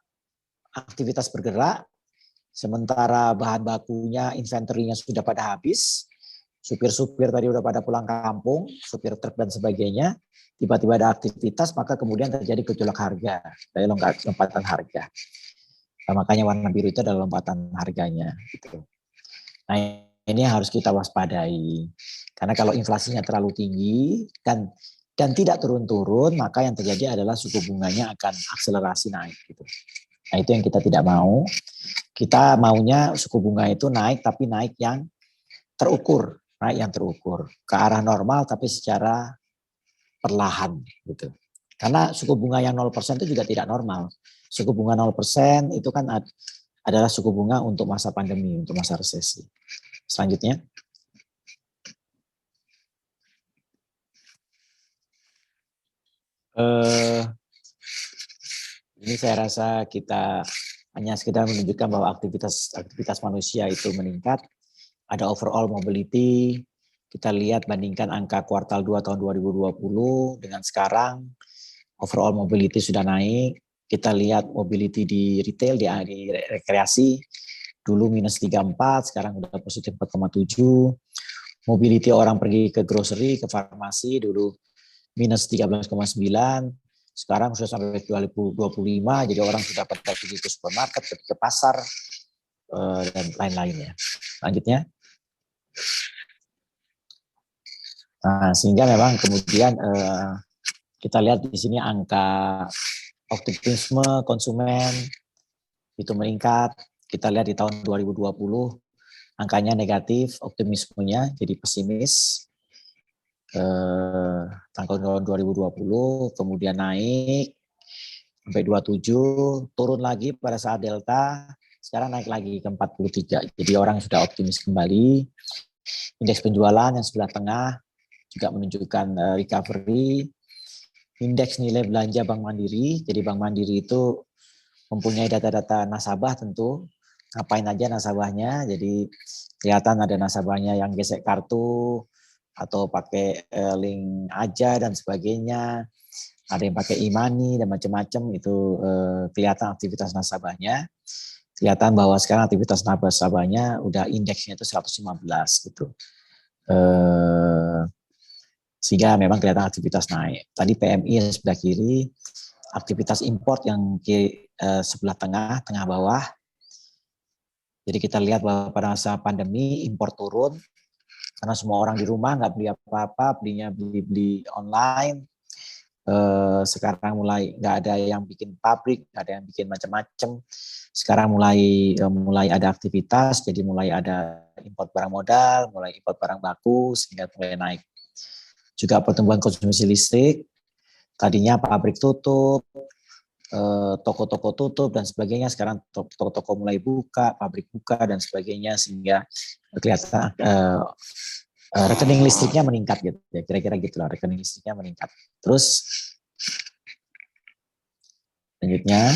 aktivitas bergerak, sementara bahan bakunya, inventory-nya sudah pada habis, supir-supir tadi udah pada pulang kampung, supir truk dan sebagainya, tiba-tiba ada aktivitas, maka kemudian terjadi gejolak harga, dari lompatan harga. Nah, makanya warna biru itu adalah lompatan harganya. Gitu. Nah ini harus kita waspadai, karena kalau inflasinya terlalu tinggi dan tidak turun-turun, maka yang terjadi adalah suku bunganya akan akselerasi naik. Gitu. Nah itu yang kita tidak mau. Kita maunya suku bunga itu naik, tapi naik yang terukur, ke arah normal, tapi secara perlahan, gitu. Karena suku bunga yang 0% itu juga tidak normal. Suku bunga 0% itu kan adalah suku bunga untuk masa pandemi, untuk masa resesi. Selanjutnya. Ini saya rasa kita hanya sekedar menunjukkan bahwa aktivitas manusia itu meningkat. Ada overall mobility. Kita lihat bandingkan angka kuartal 2 tahun 2020 dengan sekarang. Overall mobility sudah naik. Kita lihat mobility di retail, di rekreasi. Dulu minus 3,4, sekarang udah positif 4,7. Mobility orang pergi ke grocery, ke farmasi, dulu minus 13,9. Sekarang sudah sampai 2025, jadi orang sudah pada pergi ke supermarket, pergi ke pasar, dan lain-lainnya. Selanjutnya. Nah, sehingga memang kemudian kita lihat di sini angka optimisme konsumen itu meningkat. Kita lihat di tahun 2020 angkanya negatif, optimismenya jadi pesimis. Tahun 2020 kemudian naik sampai 27, turun lagi pada saat Delta, sekarang naik lagi ke 43. Jadi orang sudah optimis kembali. Indeks penjualan yang sebelah tengah juga menunjukkan recovery. Indeks nilai belanja Bank Mandiri, jadi Bank Mandiri itu mempunyai data-data nasabah tentu, ngapain aja nasabahnya, jadi kelihatan ada nasabahnya yang gesek kartu, atau pakai link aja dan sebagainya, ada yang pakai e-money dan macam-macam, itu kelihatan aktivitas nasabahnya, kelihatan bahwa sekarang aktivitas nasabahnya udah indeksnya itu 115 gitu. Sehingga memang kelihatan aktivitas naik. Tadi PMI yang sebelah kiri, aktivitas import yang sebelah tengah bawah. Jadi kita lihat bahwa pada masa pandemi import turun, karena semua orang di rumah nggak beli apa-apa, belinya beli online. Sekarang mulai nggak ada yang bikin pabrik, nggak ada yang bikin macam-macam. Sekarang mulai ada aktivitas, jadi mulai ada import barang modal, mulai import barang baku, sehingga mulai naik. Juga pertumbuhan konsumsi listrik, tadinya pabrik tutup, toko-toko tutup dan sebagainya, sekarang toko-toko mulai buka, pabrik buka dan sebagainya, sehingga kelihatan rekening listriknya meningkat gitu ya, kira-kira gitulah, rekening listriknya meningkat. Terus selanjutnya.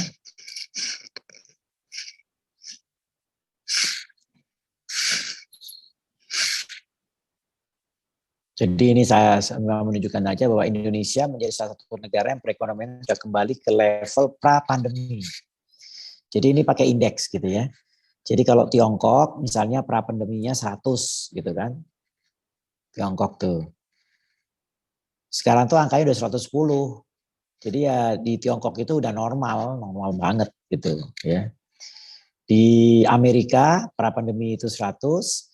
Jadi ini saya menunjukkan aja bahwa Indonesia menjadi salah satu negara yang perekonomian sudah kembali ke level pra-pandemi. Jadi ini pakai indeks gitu ya. Jadi kalau Tiongkok misalnya pra-pandeminya 100 gitu kan. Tiongkok tuh. Sekarang tuh angkanya udah 110. Jadi ya di Tiongkok itu udah normal banget gitu ya. Di Amerika pra-pandemi itu 100.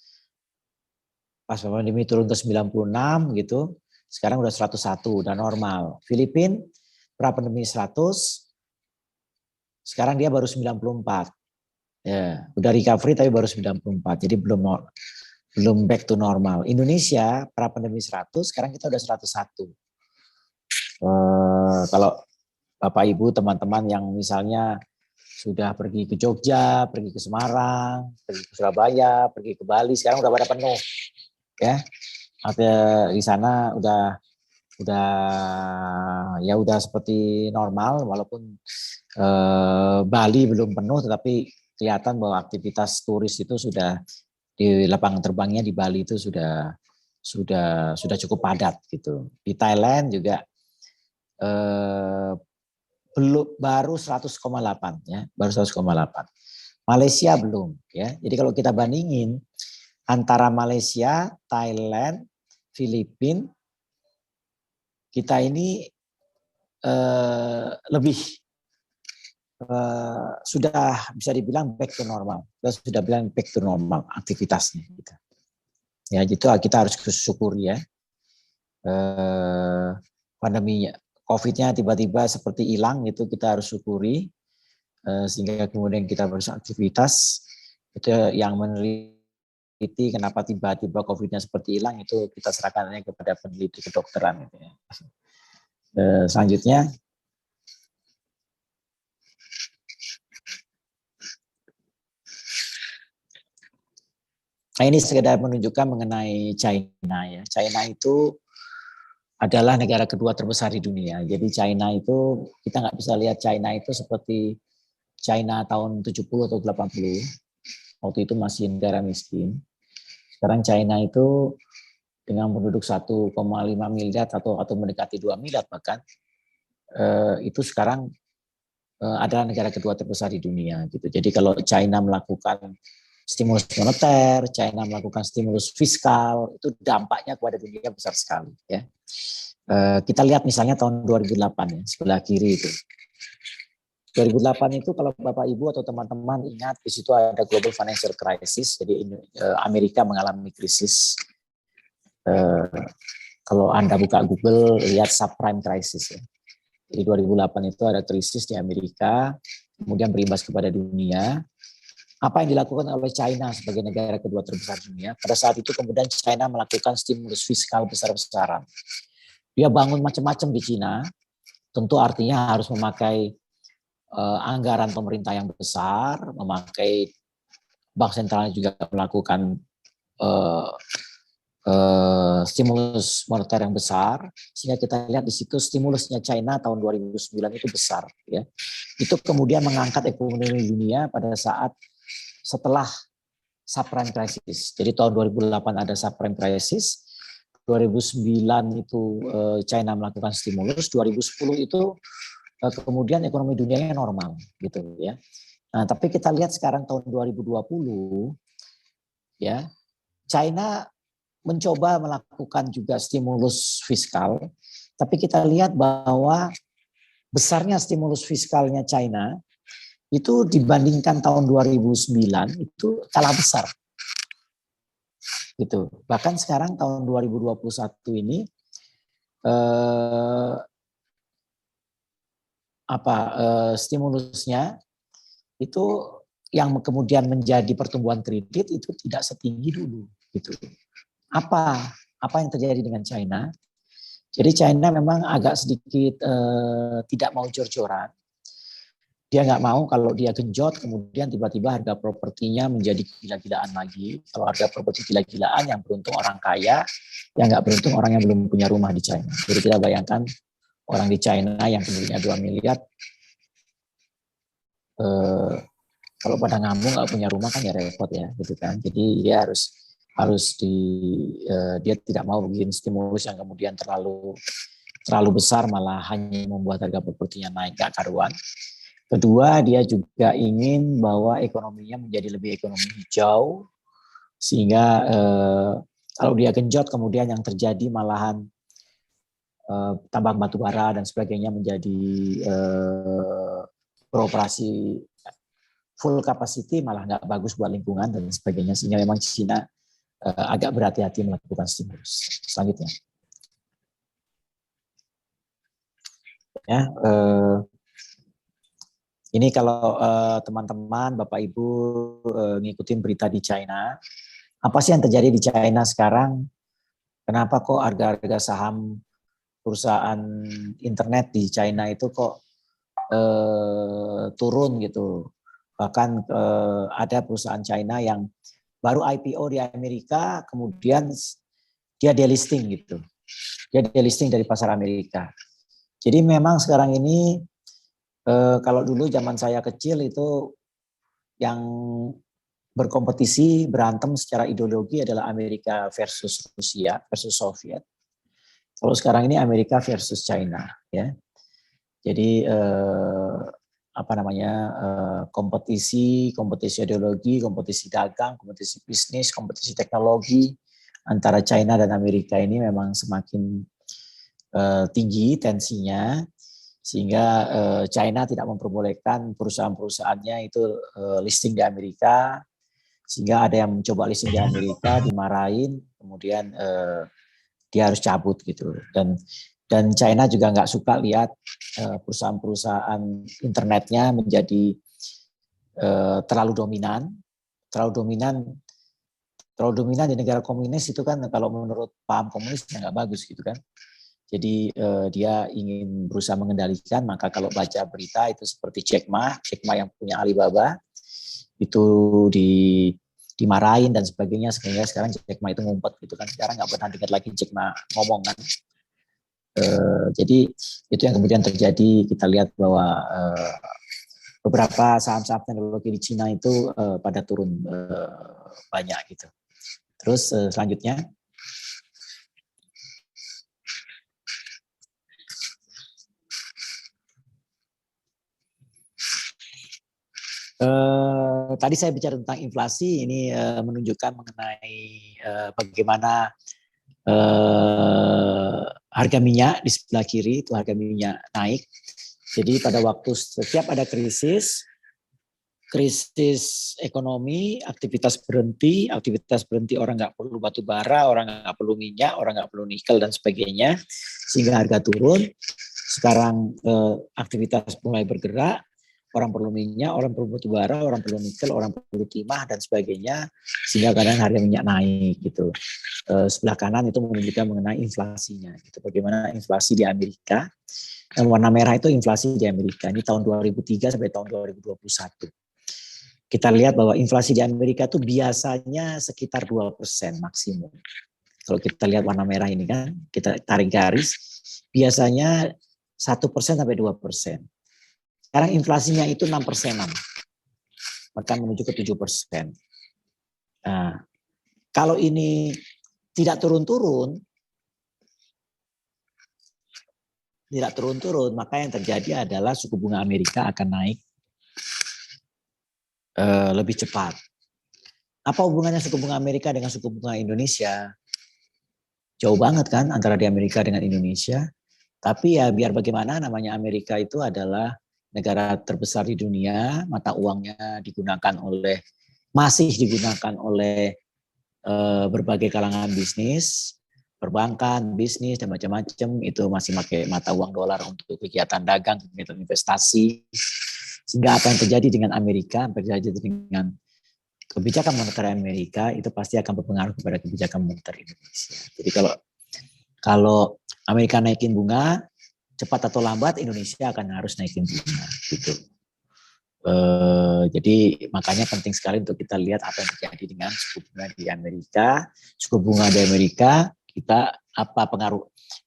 Pas pandemi turun ke 96 gitu, sekarang udah 101, udah normal. Filipina pra-pandemi 100, sekarang dia baru 94. Ya, udah recovery tapi baru 94, jadi belum back to normal. Indonesia pra-pandemi 100, sekarang kita udah 101. Kalau Bapak Ibu teman-teman yang misalnya sudah pergi ke Jogja, pergi ke Semarang, pergi ke Surabaya, pergi ke Bali, sekarang udah pada penuh. ya. Artinya di sana udah seperti normal, walaupun Bali belum penuh, tetapi kelihatan bahwa aktivitas turis itu sudah di lapangan terbangnya di Bali itu sudah cukup padat gitu. Di Thailand juga baru 100,8 ya, baru 100,8. Malaysia belum ya. Jadi kalau kita bandingin antara Malaysia, Thailand, Filipina, kita ini lebih sudah bisa dibilang back to normal. Kita sudah bilang back to normal aktivitasnya. Gitu. Ya, itu kita harus syukuri ya. Pandeminya, COVID-nya tiba-tiba seperti hilang, itu kita harus syukuri. Sehingga kemudian kita beraktivitas. Itu yang meneliti kenapa tiba-tiba COVID-nya seperti hilang, itu kita serahkan kepada peneliti kedokteran. Gitu ya. Selanjutnya, nah ini sekedar menunjukkan mengenai China ya. China itu adalah negara kedua terbesar di dunia. Jadi China itu, kita nggak bisa lihat China itu seperti China tahun 70 atau 80. Waktu itu masih negara miskin. Sekarang China itu dengan penduduk 1,5 miliar atau mendekati 2 miliar bahkan, itu sekarang adalah negara kedua terbesar di dunia. Gitu. Jadi kalau China melakukan stimulus moneter, China melakukan stimulus fiskal, itu dampaknya kepada dunia besar sekali. Ya. Kita lihat misalnya tahun 2008 ya, sebelah kiri itu. 2008 itu kalau Bapak Ibu atau teman-teman ingat, di situ ada global financial crisis, jadi Amerika mengalami krisis. Kalau Anda buka Google, lihat subprime crisis ya. Jadi 2008 itu ada krisis di Amerika, kemudian berimbas kepada dunia. Apa yang dilakukan oleh China sebagai negara kedua terbesar dunia? Pada saat itu kemudian China melakukan stimulus fiskal besar-besaran. Dia bangun macam-macam di China, tentu artinya harus memakai anggaran pemerintah yang besar, memakai bank sentralnya juga melakukan stimulus moneter yang besar, sehingga kita lihat di situ stimulusnya China tahun 2009 itu besar. Ya. Itu kemudian mengangkat ekonomi dunia pada saat setelah subprime crisis. Jadi tahun 2008 ada subprime crisis, 2009 itu China melakukan stimulus, 2010 itu kemudian ekonomi dunianya normal gitu ya. Nah, tapi kita lihat sekarang tahun 2020 ya, China mencoba melakukan juga stimulus fiskal, tapi kita lihat bahwa besarnya stimulus fiskalnya China itu dibandingkan tahun 2009 itu kalah besar. Gitu. Bahkan sekarang tahun 2021 ini stimulusnya itu yang kemudian menjadi pertumbuhan kredit itu tidak setinggi dulu gitu. Apa yang terjadi dengan China? Jadi China memang agak sedikit tidak mau jor-joran. Dia nggak mau kalau dia genjot kemudian tiba-tiba harga propertinya menjadi gila-gilaan lagi. Kalau harga properti gila-gilaan, yang beruntung orang kaya, yang nggak beruntung orang yang belum punya rumah di China. Jadi kita bayangkan orang di China yang penduduknya 2 miliar, kalau pada ngamuk nggak punya rumah kan ya repot ya, gitu kan. Jadi dia dia tidak mau bikin stimulus yang kemudian terlalu besar, malah hanya membuat harga propertinya naik gak karuan. Kedua, dia juga ingin bahwa ekonominya menjadi lebih ekonomi hijau, sehingga kalau dia genjot kemudian yang terjadi malahan tambang batu bara dan sebagainya menjadi beroperasi full capacity, malah nggak bagus buat lingkungan dan sebagainya, sehingga memang China agak berhati-hati melakukan stimulus. Selanjutnya, ya. Ini kalau teman-teman, Bapak Ibu ngikutin berita di China, apa sih yang terjadi di China sekarang? Kenapa kok harga-harga saham perusahaan internet di China itu kok turun gitu? Bahkan ada perusahaan China yang baru IPO di Amerika, kemudian dia delisting gitu. Dia delisting dari pasar Amerika. Jadi memang sekarang ini kalau dulu zaman saya kecil itu yang berkompetisi, berantem secara ideologi adalah Amerika versus Rusia versus Soviet. Kalau sekarang ini Amerika versus China, ya. Jadi kompetisi ideologi, kompetisi dagang, kompetisi bisnis, kompetisi teknologi antara China dan Amerika ini memang semakin tinggi tensinya, sehingga China tidak memperbolehkan perusahaan-perusahaannya itu listing di Amerika, sehingga ada yang mencoba listing di Amerika, dimarahin, kemudian dia harus cabut gitu. Dan China juga nggak suka lihat perusahaan-perusahaan internetnya menjadi terlalu dominan di negara komunis itu kan, kalau menurut paham komunis nggak bagus gitu kan. Jadi dia ingin berusaha mengendalikan, maka kalau baca berita itu seperti Jack Ma yang punya Alibaba itu dimarahin dan sebagainya, sehingga sekarang Jack Ma itu ngumpet gitu kan. Sekarang nggak pernah dengar lagi Jack Ma ngomong kan. Jadi itu yang kemudian terjadi. Kita lihat bahwa beberapa saham-saham teknologi di Cina itu pada turun banyak gitu. Terus selanjutnya. Tadi saya bicara tentang inflasi, ini menunjukkan mengenai bagaimana harga minyak di sebelah kiri itu harga minyak naik. Jadi pada waktu setiap ada krisis ekonomi, aktivitas berhenti, orang nggak perlu batu bara, orang nggak perlu minyak, orang nggak perlu nikel dan sebagainya, sehingga harga turun. Sekarang aktivitas mulai bergerak, orang perlu minyak, orang perlu batu bara, orang perlu nikel, orang perlu timah dan sebagainya, sehingga kadang harga minyak naik gitu. Sebelah kanan itu menunjukkan mengenai inflasinya, gitu. Bagaimana inflasi di Amerika. Yang warna merah itu inflasi di Amerika. Ini tahun 2003 sampai tahun 2021. Kita lihat bahwa inflasi di Amerika itu biasanya sekitar 2% maksimum. Kalau kita lihat warna merah ini kan, kita tarik garis, biasanya 1% sampai 2%. Sekarang inflasinya itu 6%-an, bahkan menuju ke 7%. Nah, kalau ini tidak turun-turun, maka yang terjadi adalah suku bunga Amerika akan naik lebih cepat. Apa hubungannya suku bunga Amerika dengan suku bunga Indonesia? Jauh banget kan antara di Amerika dengan Indonesia. Tapi ya biar bagaimana, namanya Amerika itu adalah negara terbesar di dunia, mata uangnya masih digunakan oleh berbagai kalangan bisnis, perbankan, bisnis dan macam-macam, itu masih pakai mata uang dolar untuk kegiatan dagang, kegiatan investasi. Sehingga apa yang terjadi dengan Amerika, apa yang terjadi dengan kebijakan moneter Amerika itu pasti akan berpengaruh kepada kebijakan moneter Indonesia. Jadi kalau Amerika naikin bunga, cepat atau lambat Indonesia akan harus naikin bunga gitu. Jadi makanya penting sekali untuk kita lihat apa yang terjadi dengan suku bunga di Amerika. Suku bunga di Amerika kita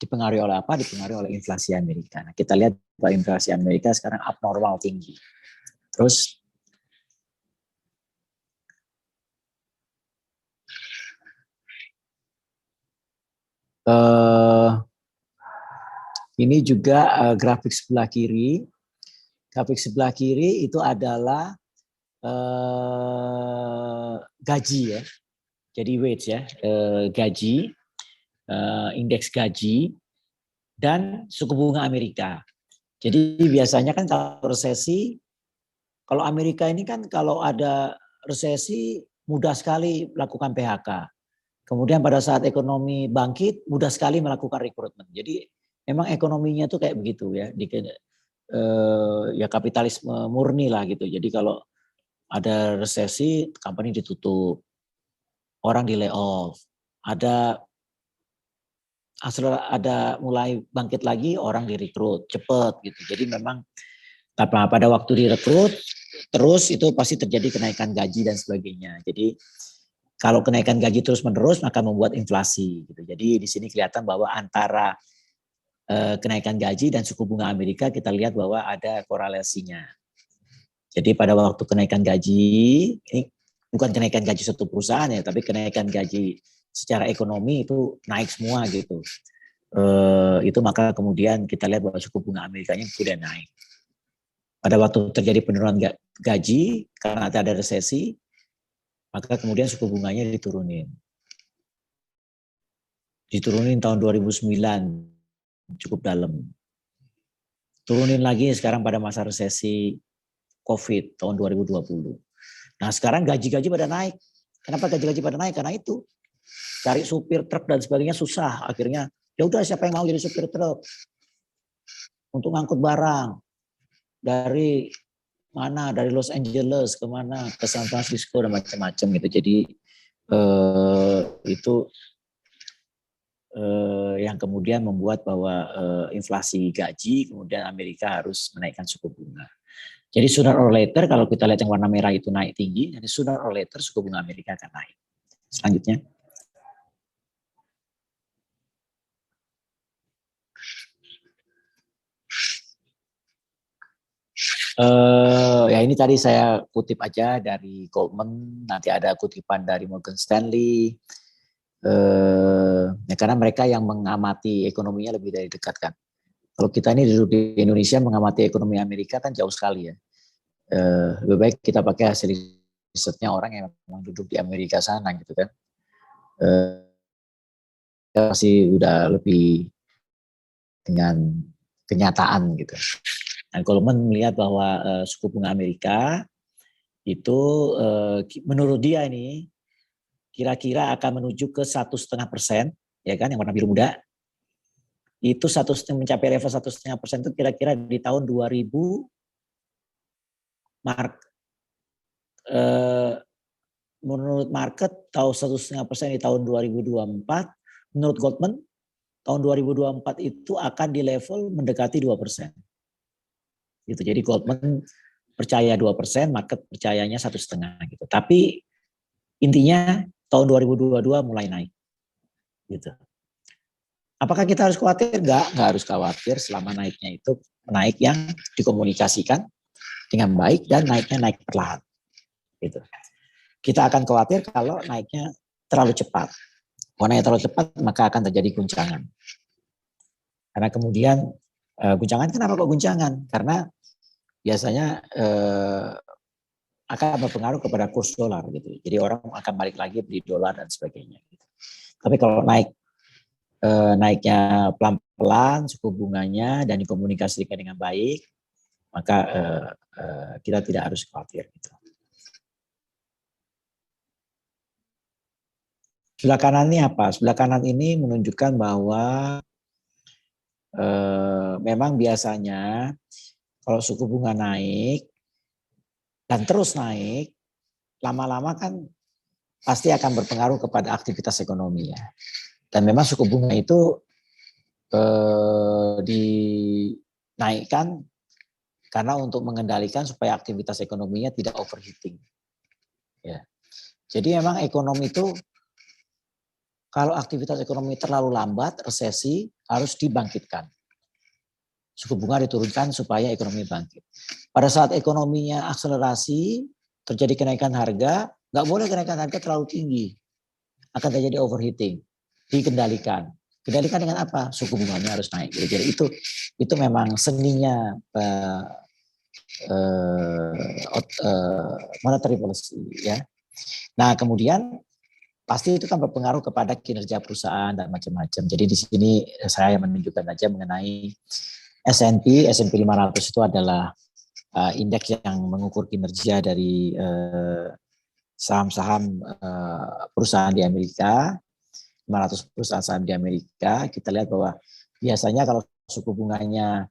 dipengaruhi oleh apa? Dipengaruhi oleh inflasi Amerika. Nah, kita lihat bahwa inflasi Amerika sekarang abnormal tinggi. Terus ini juga grafik sebelah kiri. Grafik sebelah kiri itu adalah gaji ya. Jadi wage ya, gaji, indeks gaji, dan suku bunga Amerika. Jadi biasanya kan kalau resesi, kalau Amerika ini kan kalau ada resesi mudah sekali melakukan PHK. Kemudian pada saat ekonomi bangkit mudah sekali melakukan rekrutmen. Jadi memang ekonominya tuh kayak begitu ya, ya kapitalisme murni lah gitu. Jadi kalau ada resesi, company ditutup, orang di layoff, ada mulai bangkit lagi, orang direkrut cepet gitu. Jadi memang pada waktu direkrut terus itu pasti terjadi kenaikan gaji dan sebagainya. Jadi Kalau kenaikan gaji terus-menerus maka membuat inflasi gitu. Jadi di sini kelihatan bahwa antara kenaikan gaji dan suku bunga Amerika kita lihat bahwa ada korelasinya. Jadi pada waktu kenaikan gaji, ini bukan kenaikan gaji suatu perusahaan ya, tapi kenaikan gaji secara ekonomi itu naik semua gitu. Itu maka kemudian kita lihat bahwa suku bunga Amerikanya sudah naik. Pada waktu terjadi penurunan gaji karena ada resesi, maka kemudian suku bunganya diturunin. Diturunin tahun 2009, cukup dalam. Turunin lagi sekarang pada masa resesi COVID tahun 2020. Nah sekarang gaji-gaji pada naik. Kenapa gaji-gaji pada naik? Karena itu cari supir truk dan sebagainya susah. Akhirnya ya udah siapa yang mau jadi supir truk untuk ngangkut barang dari mana, dari Los Angeles ke mana, ke San Francisco dan macam-macam gitu. Jadi itu yang kemudian membuat bahwa inflasi gaji, kemudian Amerika harus menaikkan suku bunga. Jadi sooner or later kalau kita lihat yang warna merah itu naik tinggi, jadi sooner or later suku bunga Amerika akan naik. Selanjutnya. Ya ini tadi saya kutip aja dari Goldman, nanti ada kutipan dari Morgan Stanley, ya karena mereka yang mengamati ekonominya lebih dari dekat kan. Kalau kita ini duduk di Indonesia mengamati ekonomi Amerika kan jauh sekali ya. Lebih baik kita pakai hasil risetnya orang yang memang duduk di Amerika sana gitu kan. Masih udah lebih dengan kenyataan gitu. Nah, Goldman melihat bahwa suku bunga Amerika itu menurut dia ini kira-kira akan menuju ke 1,5%, ya kan, yang warna biru muda. Itu mencapai level 1,5% itu kira-kira di tahun 2000 menurut market tahu 1,5% di tahun 2024. Menurut Goldman tahun 2024 itu akan di level mendekati 2%. Gitu. Jadi Goldman percaya 2%, market percayanya 1,5 gitu. Tapi intinya tahun 2022 mulai naik. Gitu. Apakah kita harus khawatir? Enggak harus khawatir selama naiknya itu naik yang dikomunikasikan dengan baik dan naik perlahan. Gitu. Kita akan khawatir kalau naiknya terlalu cepat. Kalau naik terlalu cepat maka akan terjadi guncangan. Karena kemudian guncangan, kenapa kok guncangan? Karena biasanya akan berpengaruh kepada kurs dolar gitu. Jadi orang akan balik lagi beli dolar dan sebagainya. Gitu. Tapi kalau naiknya pelan-pelan, suku bunganya dan dikomunikasikan dengan baik, maka kita tidak harus khawatir. Gitu. Sebelah kanan ini apa? Sebelah kanan ini menunjukkan bahwa memang biasanya kalau suku bunga naik dan terus naik, lama-lama kan pasti akan berpengaruh kepada aktivitas ekonomi ya. Dan memang suku bunga itu dinaikkan karena untuk mengendalikan supaya aktivitas ekonominya tidak overheating. Ya. Jadi memang ekonomi itu kalau aktivitas ekonomi terlalu lambat, resesi harus dibangkitkan. Suku bunga diturunkan supaya ekonomi bangkit. Pada saat ekonominya akselerasi, terjadi kenaikan harga, nggak boleh kenaikan harga terlalu tinggi. Akan terjadi overheating. Dikendalikan. Kendalikan dengan apa? Suku bunganya harus naik. Jadi itu memang seninya monetary policy ya. Nah, kemudian pasti itu kan berpengaruh kepada kinerja perusahaan dan macam-macam. Jadi di sini saya menunjukkan aja mengenai S&P 500 itu adalah indeks yang mengukur kinerja dari saham-saham perusahaan di Amerika, 500 perusahaan saham di Amerika. Kita lihat bahwa biasanya kalau suku bunganya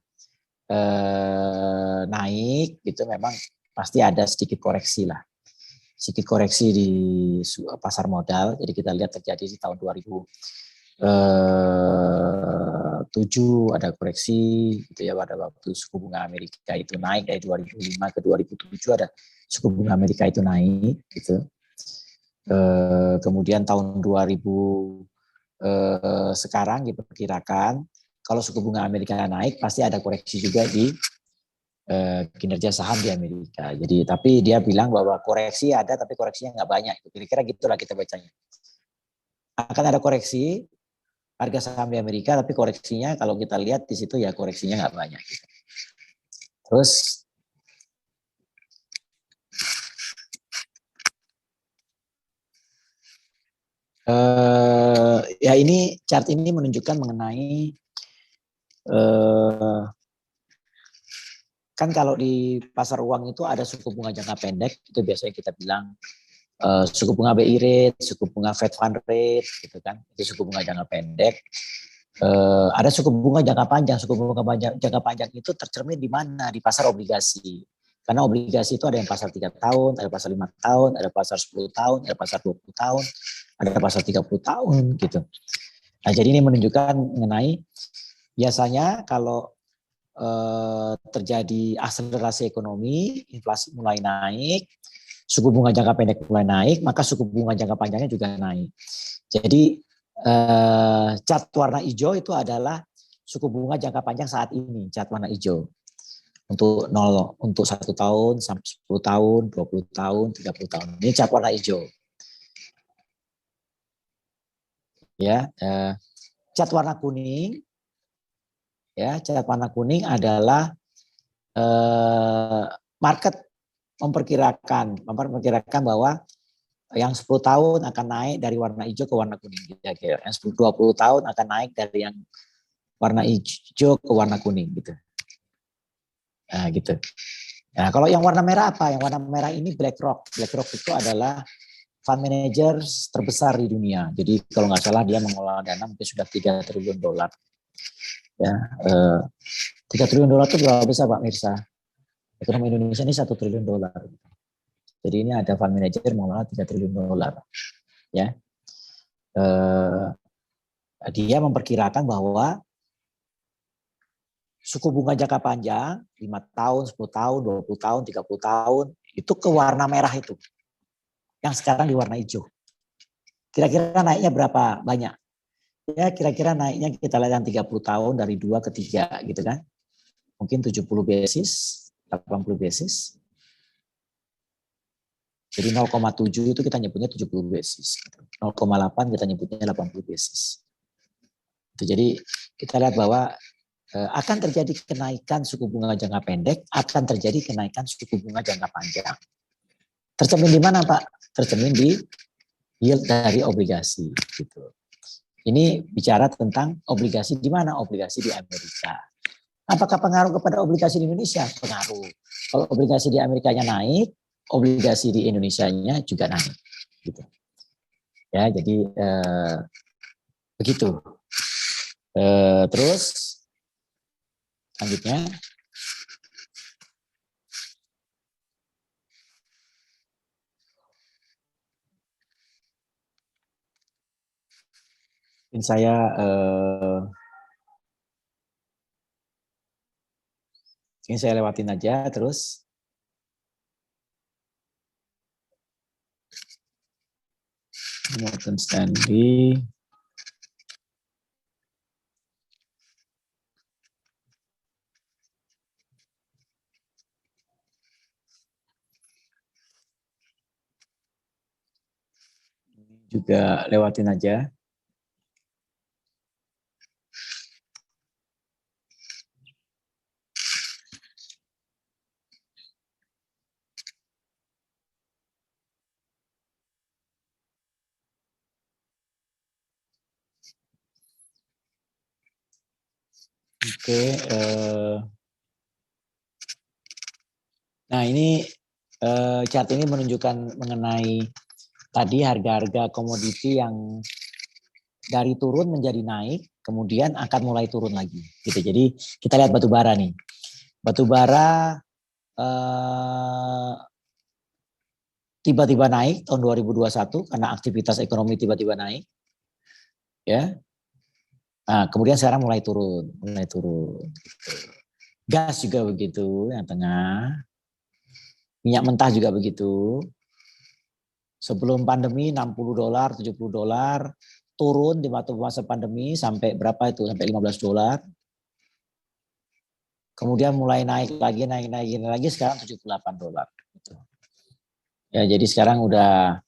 naik, itu memang pasti ada sedikit koreksi lah. Sedikit koreksi di pasar modal. Jadi kita lihat terjadi di tahun 2007 ada koreksi gitu ya, pada waktu suku bunga Amerika itu naik dari 2005 ke 2007 ada suku bunga Amerika itu naik gitu. Kemudian tahun 2000 sekarang diperkirakan kalau suku bunga Amerika naik pasti ada koreksi juga di kinerja saham di Amerika. Jadi tapi dia bilang bahwa koreksi ada tapi koreksinya nggak banyak. Kira-kira gitulah kita bacanya. Akan ada koreksi harga saham di Amerika tapi koreksinya kalau kita lihat di situ ya koreksinya nggak banyak. Terus ya ini chart ini menunjukkan mengenai kan kalau di pasar uang itu ada suku bunga jangka pendek, itu biasanya kita bilang suku bunga BI rate, suku bunga Fed Fund rate, gitu kan, itu suku bunga jangka pendek. Ada suku bunga jangka panjang, suku bunga jangka panjang itu tercermin di mana? Di pasar obligasi. Karena obligasi itu ada yang pasar 3 tahun, ada pasar 5 tahun, ada pasar 10 tahun, ada pasar 20 tahun, ada pasar 30 tahun, gitu. Nah, jadi ini menunjukkan mengenai biasanya kalau terjadi akselerasi ekonomi, inflasi mulai naik, suku bunga jangka pendek mulai naik, maka suku bunga jangka panjangnya juga naik. Jadi cat warna hijau itu adalah suku bunga jangka panjang saat ini, cat warna hijau. Untuk 1 tahun, 10 tahun, 20 tahun, 30 tahun. Ini cat warna hijau. Ya, cat warna kuning. Ya, cat warna kuning adalah market memperkirakan bahwa yang 10 tahun akan naik dari warna hijau ke warna kuning. Yang 20 tahun akan naik dari yang warna hijau ke warna kuning gitu. Nah, gitu. Nah, kalau yang warna merah apa? Yang warna merah ini BlackRock. BlackRock itu adalah fund manager terbesar di dunia. Jadi kalau nggak salah dia mengelola dana mungkin sudah $3 triliun. Ya, 3 triliun dolar itu berapa besar Pak Mirsa? Ekonomi Indonesia ini 1 triliun dolar. Jadi ini ada fund manager mengelola 3 triliun dolar. Ya, dia memperkirakan bahwa suku bunga jangka panjang 5 tahun, 10 tahun, 20 tahun, 30 tahun itu ke warna merah itu. Yang sekarang di warna hijau. Kira-kira naiknya berapa banyak? Ya kira-kira naiknya kita lihat yang 30 tahun dari 2 ke 3 gitu kan. Mungkin 70 basis, 80 basis. Jadi 0,7 itu kita nyebutnya 70 basis. 0,8 kita nyebutnya 80 basis. Jadi kita lihat bahwa akan terjadi kenaikan suku bunga jangka pendek, akan terjadi kenaikan suku bunga jangka panjang. Tercermin di mana Pak? Tercermin di yield dari obligasi gitu. Ini bicara tentang obligasi di mana? Obligasi di Amerika. Apakah pengaruh kepada obligasi di Indonesia? Pengaruh. Kalau obligasi di Amerikanya naik, obligasi di Indonesianya juga naik. Gitu. Ya, jadi begitu. Terus selanjutnya. Ini saya ini saya lewatin aja terus. Morgan Stanley. Juga lewatin aja. Oke, nah ini chart ini menunjukkan mengenai tadi harga-harga komoditi yang dari turun menjadi naik, kemudian akan mulai turun lagi. Gitu. Jadi kita lihat batu bara nih, batu bara tiba-tiba naik tahun 2021 karena aktivitas ekonomi tiba-tiba naik, ya. Nah, kemudian sekarang mulai turun. Gitu. Gas juga begitu, yang tengah. Minyak mentah juga begitu. Sebelum pandemi $60, $70, turun di waktu masa pandemi sampai berapa itu? Sampai $15. Kemudian mulai naik lagi, sekarang $78. Gitu. Ya, jadi sekarang udah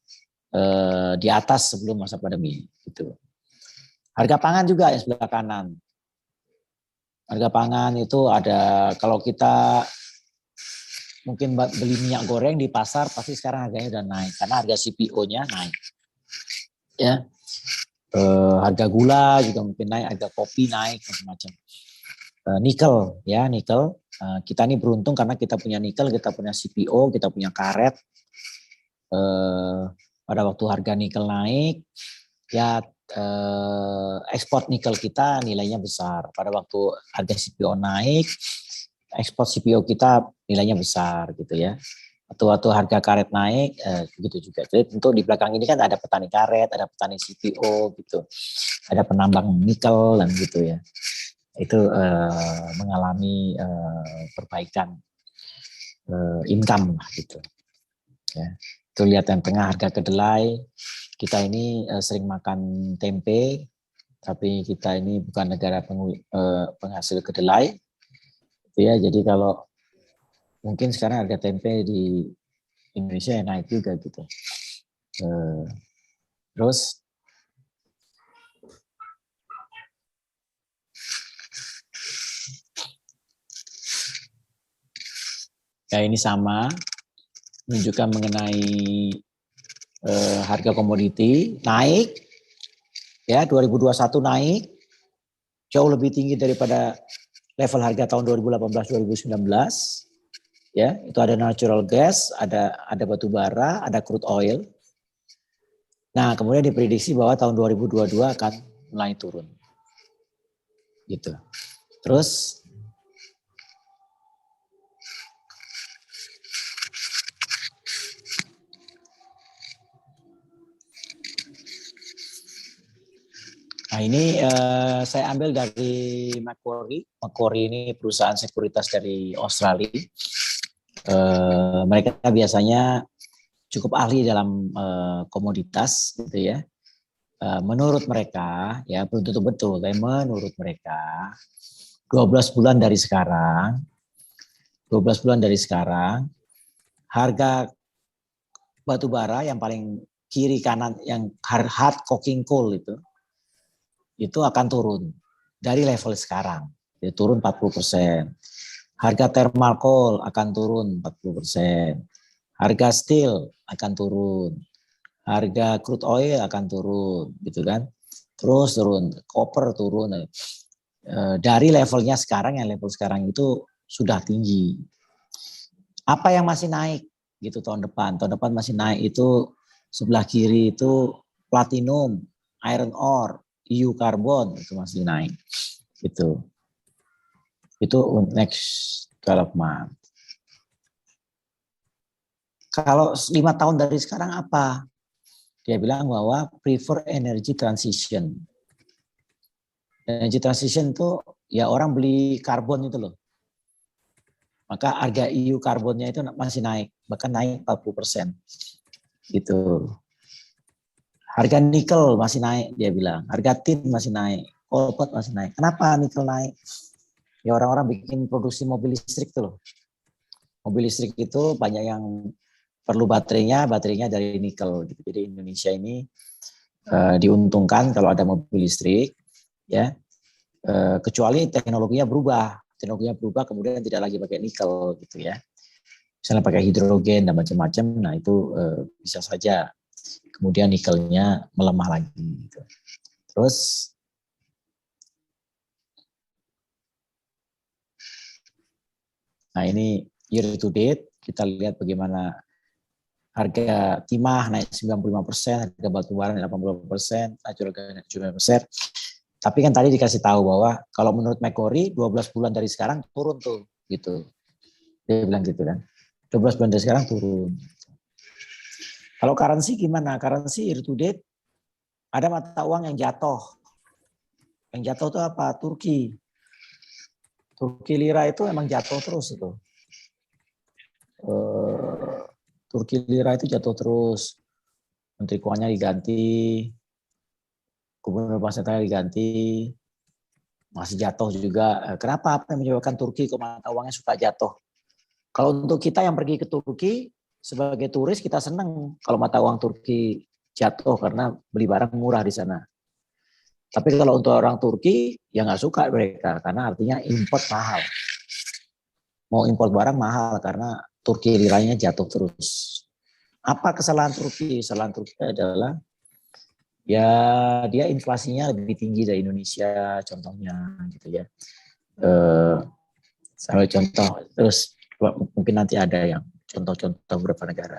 di atas sebelum masa pandemi. Gitu. Harga pangan juga yang sebelah kanan. Harga pangan itu ada, kalau kita mungkin beli minyak goreng di pasar, pasti sekarang harganya udah naik karena harga CPO-nya naik. Ya, harga gula juga mungkin naik, harga kopi naik macam-macam. Nikel, ya nikel. Kita ini beruntung karena kita punya nikel, kita punya CPO, kita punya karet. Pada waktu harga nikel naik, ya ekspor nikel kita nilainya besar. Pada waktu harga CPO naik, ekspor CPO kita nilainya besar gitu ya. Waktu harga karet naik, begitu juga. Jadi tentu di belakang ini kan ada petani karet, ada petani CPO gitu, ada penambang nikel dan gitu ya. Itu mengalami perbaikan income lah gitu. Ya. Itu lihat yang tengah harga kedelai. Kita ini sering makan tempe, tapi kita ini bukan negara penghasil kedelai. Ya, jadi kalau mungkin sekarang harga tempe di Indonesia naik juga gitu. Terus ya ini sama, menunjukkan mengenai harga komoditi naik, ya 2021 naik, jauh lebih tinggi daripada level harga tahun 2018-2019. Ya, itu ada natural gas, ada batu bara, ada crude oil. Nah, kemudian diprediksi bahwa tahun 2022 akan mulai turun. Gitu. Terus nah ini saya ambil dari Macquarie. Macquarie ini perusahaan sekuritas dari Australia. Mereka biasanya cukup ahli dalam komoditas gitu ya. Menurut mereka, ya belum tentu betul, tapi menurut mereka 12 bulan dari sekarang, harga batu bara yang paling kiri kanan, yang hard coking coal itu akan turun dari level sekarang. Jadi turun 40%. Harga thermal coal akan turun 40%. Harga steel akan turun. Harga crude oil akan turun, gitu kan. Terus turun, copper turun. Dari levelnya sekarang, yang level sekarang itu sudah tinggi. Apa yang masih naik gitu tahun depan? Tahun depan masih naik itu sebelah kiri itu platinum, iron ore, EU carbon itu masih naik. Gitu. Itu next 12 month. Kalau 5 tahun dari sekarang apa? Dia bilang bahwa prefer energy transition. Energy transition itu ya orang beli karbon itu loh. Maka harga EU karbonnya itu masih naik, bahkan naik 40%. Gitu. Harga nikel masih naik, dia bilang. Harga tin masih naik, cobalt masih naik. Kenapa nikel naik? Ya orang-orang bikin produksi mobil listrik tuh loh. Mobil listrik itu banyak yang perlu baterainya dari nikel. Gitu. Jadi Indonesia ini diuntungkan kalau ada mobil listrik, ya. Kecuali teknologinya berubah kemudian tidak lagi pakai nikel gitu ya. Misalnya pakai hidrogen dan macam-macam, nah itu bisa saja kemudian nikelnya melemah lagi gitu. Terus nah ini year to date kita lihat bagaimana harga timah naik 95%, harga batu bara naik 80%, natural gas naik 7%. Tapi kan tadi dikasih tahu bahwa kalau menurut Macquarie 12 bulan dari sekarang turun tuh gitu. Dia bilang gitu kan. 12 bulan dari sekarang turun. Kalau currency gimana? Currency year to date ada mata uang yang jatuh. Yang jatuh itu apa? Turki lira itu emang jatuh terus itu. Turki lira itu jatuh terus. Menteri Keuangannya diganti, Gubernur Bank Sentral diganti, masih jatuh juga. Kenapa? Apa yang menyebabkan Turki kok mata uangnya suka jatuh? Kalau untuk kita yang pergi ke Turki sebagai turis, kita senang kalau mata uang Turki jatuh karena beli barang murah di sana. Tapi kalau untuk orang Turki ya nggak suka mereka karena artinya import mahal. Mau import barang mahal karena Turki liranya jatuh terus. Apa kesalahan Turki? Kesalahan Turki adalah ya dia inflasinya lebih tinggi dari Indonesia contohnya gitu ya. Sampai contoh terus mungkin nanti ada yang contoh-contoh beberapa negara.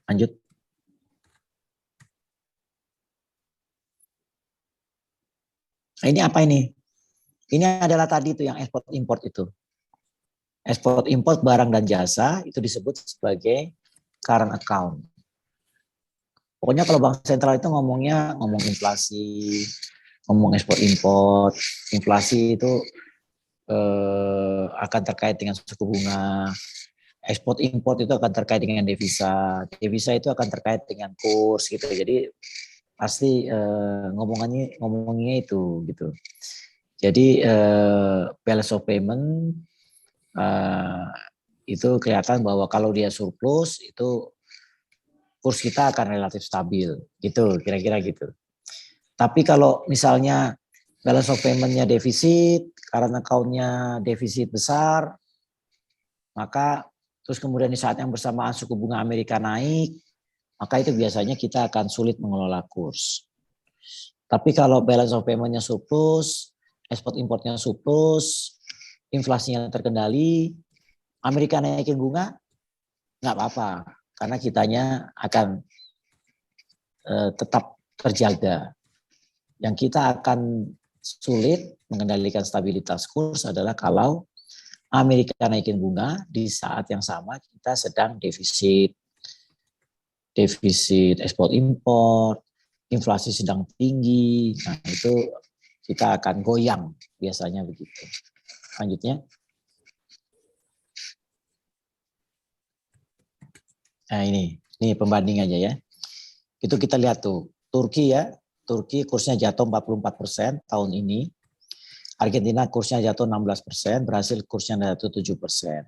Lanjut. Nah, ini apa ini? Ini adalah tadi itu yang ekspor import itu. Ekspor import barang dan jasa itu disebut sebagai current account. Pokoknya kalau Bank Sentral itu ngomong inflasi, ngomong ekspor import, inflasi itu akan terkait dengan suku bunga. Ekspor import itu akan terkait dengan devisa. Devisa itu akan terkait dengan kurs gitu. Jadi pasti ngomongnya itu gitu. Jadi balance of payment itu kelihatan bahwa kalau dia surplus itu kurs kita akan relatif stabil gitu, kira-kira gitu. Tapi kalau misalnya balance of payment-nya defisit, karena account-nya defisit besar, maka terus kemudian di saat yang bersamaan suku bunga Amerika naik, maka itu biasanya kita akan sulit mengelola kurs. Tapi kalau balance of payment-nya surplus, ekspor importnya surplus, inflasinya terkendali, Amerika naikin bunga, nggak apa-apa. Karena kitanya akan tetap terjaga. Yang kita akan sulit mengendalikan stabilitas kurs adalah kalau Amerika naikin bunga, di saat yang sama kita sedang defisit ekspor impor, inflasi sedang tinggi, nah itu kita akan goyang biasanya begitu. Lanjutnya. Nah ini pembanding aja ya. Itu kita lihat tuh, Turki ya, Turki kursnya jatuh 44% tahun ini. Argentina kursnya jatuh 16%, Brasil kursnya jatuh 7%.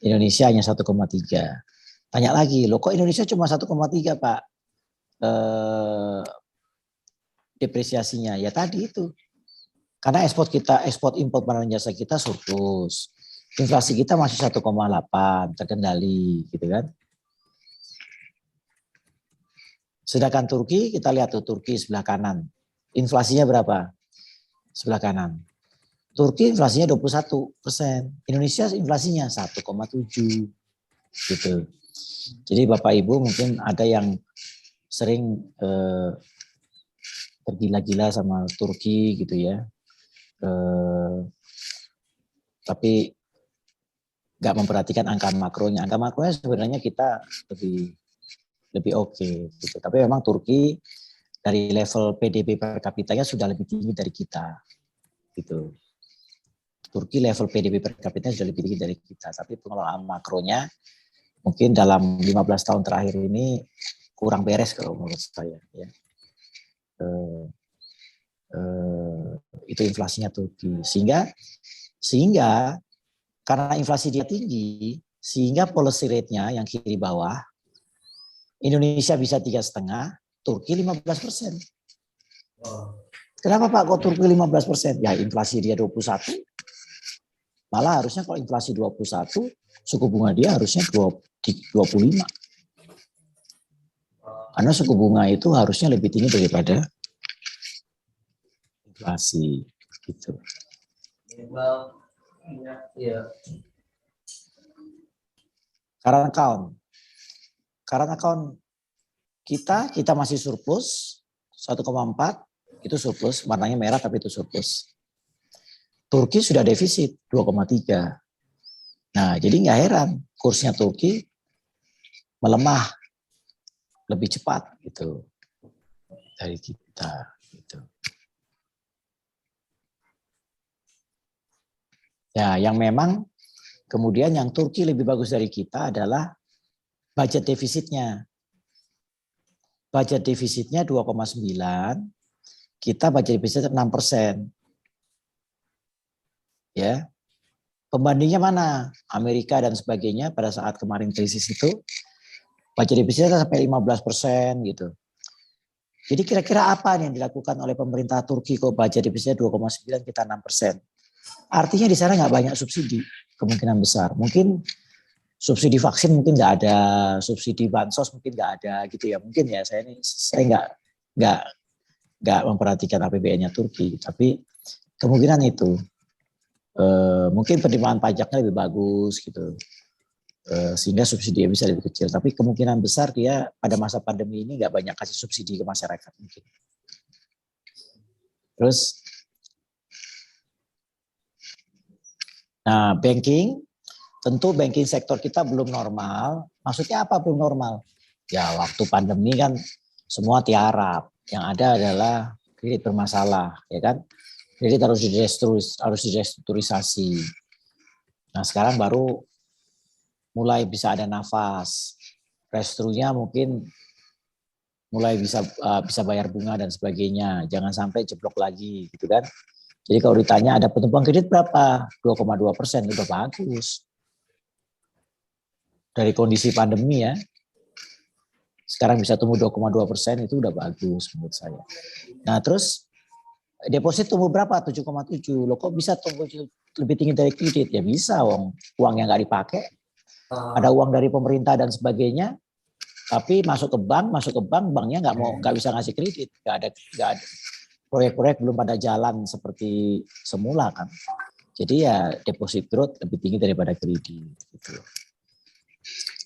Indonesia hanya 1,3. Tanya lagi, loh kok Indonesia cuma 1,3 Pak? Depresiasinya ya tadi itu. Karena ekspor import barang jasa kita surplus. Inflasi kita masih 1,8, terkendali gitu kan. Sedangkan Turki, kita lihat tuh Turki sebelah kanan. Inflasinya berapa? Sebelah kanan. Turki inflasinya 21%. Indonesia inflasinya 1,7. Gitu. Jadi Bapak Ibu mungkin ada yang sering tergila-gila sama Turki gitu ya. Tapi nggak memperhatikan angka makronya. Angka makronya sebenarnya kita lebih oke gitu. Tapi memang Turki dari level PDB per kapitanya sudah lebih tinggi dari kita gitu. Turki level PDB per kapitanya sudah lebih tinggi dari kita, tapi pengelolaan makronya mungkin dalam 15 tahun terakhir ini kurang beres kalau menurut saya ya. Itu inflasinya Turki. Sehingga karena inflasi dia tinggi, sehingga policy rate-nya yang kiri bawah Indonesia bisa 3,5, Turki 15%. Kenapa Pak kok Turki 15%? Ya inflasi dia 21. Malah harusnya kalau inflasi 21, suku bunga dia harusnya 25. Karena suku bunga itu harusnya lebih tinggi daripada inflasi gitu. Current account kita masih surplus 1,4, itu surplus, warnanya merah tapi itu surplus. Turki sudah defisit 2,3. Nah, jadi nggak heran kursnya Turki melemah lebih cepat gitu dari kita gitu. Ya, yang memang kemudian yang Turki lebih bagus dari kita adalah budget defisitnya. Budget defisitnya 2,9, kita budget defisitnya 6%. Ya. Pembandingnya mana? Amerika dan sebagainya pada saat kemarin krisis itu budget defisitnya sampai 15% gitu. Jadi kira-kira apa nih yang dilakukan oleh pemerintah Turki kok budget defisitnya 2,9 kita 6%. Artinya di sana nggak banyak subsidi, kemungkinan besar. Mungkin subsidi vaksin mungkin nggak ada, subsidi bansos mungkin nggak ada gitu ya. Mungkin ya saya nggak memperhatikan APBN-nya Turki, tapi kemungkinan itu mungkin penerimaan pajaknya lebih bagus gitu. Sehingga subsidi bisa lebih kecil. Tapi kemungkinan besar dia pada masa pandemi ini nggak banyak kasih subsidi ke masyarakat mungkin. Terus, nah banking, tentu banking sektor kita belum normal. Maksudnya apa belum normal? Ya waktu pandemi kan semua tiarap. Yang ada adalah kredit bermasalah, ya kan? Kredit harus direstrukturisasi. Nah sekarang baru mulai bisa ada nafas, restrunya mungkin mulai bisa bayar bunga dan sebagainya. Jangan sampai jeblok lagi, gitu kan? Jadi kalau ditanya ada pertumbuhan kredit berapa? 2,2%, udah bagus. Dari kondisi pandemi ya, sekarang bisa tumbuh 2,2% itu udah bagus menurut saya. Nah terus deposit tumbuh berapa? 7,7. Loh kok bisa tumbuh lebih tinggi dari kredit? Ya bisa, uang yang nggak dipakai. Ada uang dari pemerintah dan sebagainya, tapi masuk ke bank, banknya nggak bisa ngasih kredit, nggak ada proyek-proyek belum pada jalan seperti semula kan. Jadi ya deposit growth lebih tinggi daripada kredit. Gitu.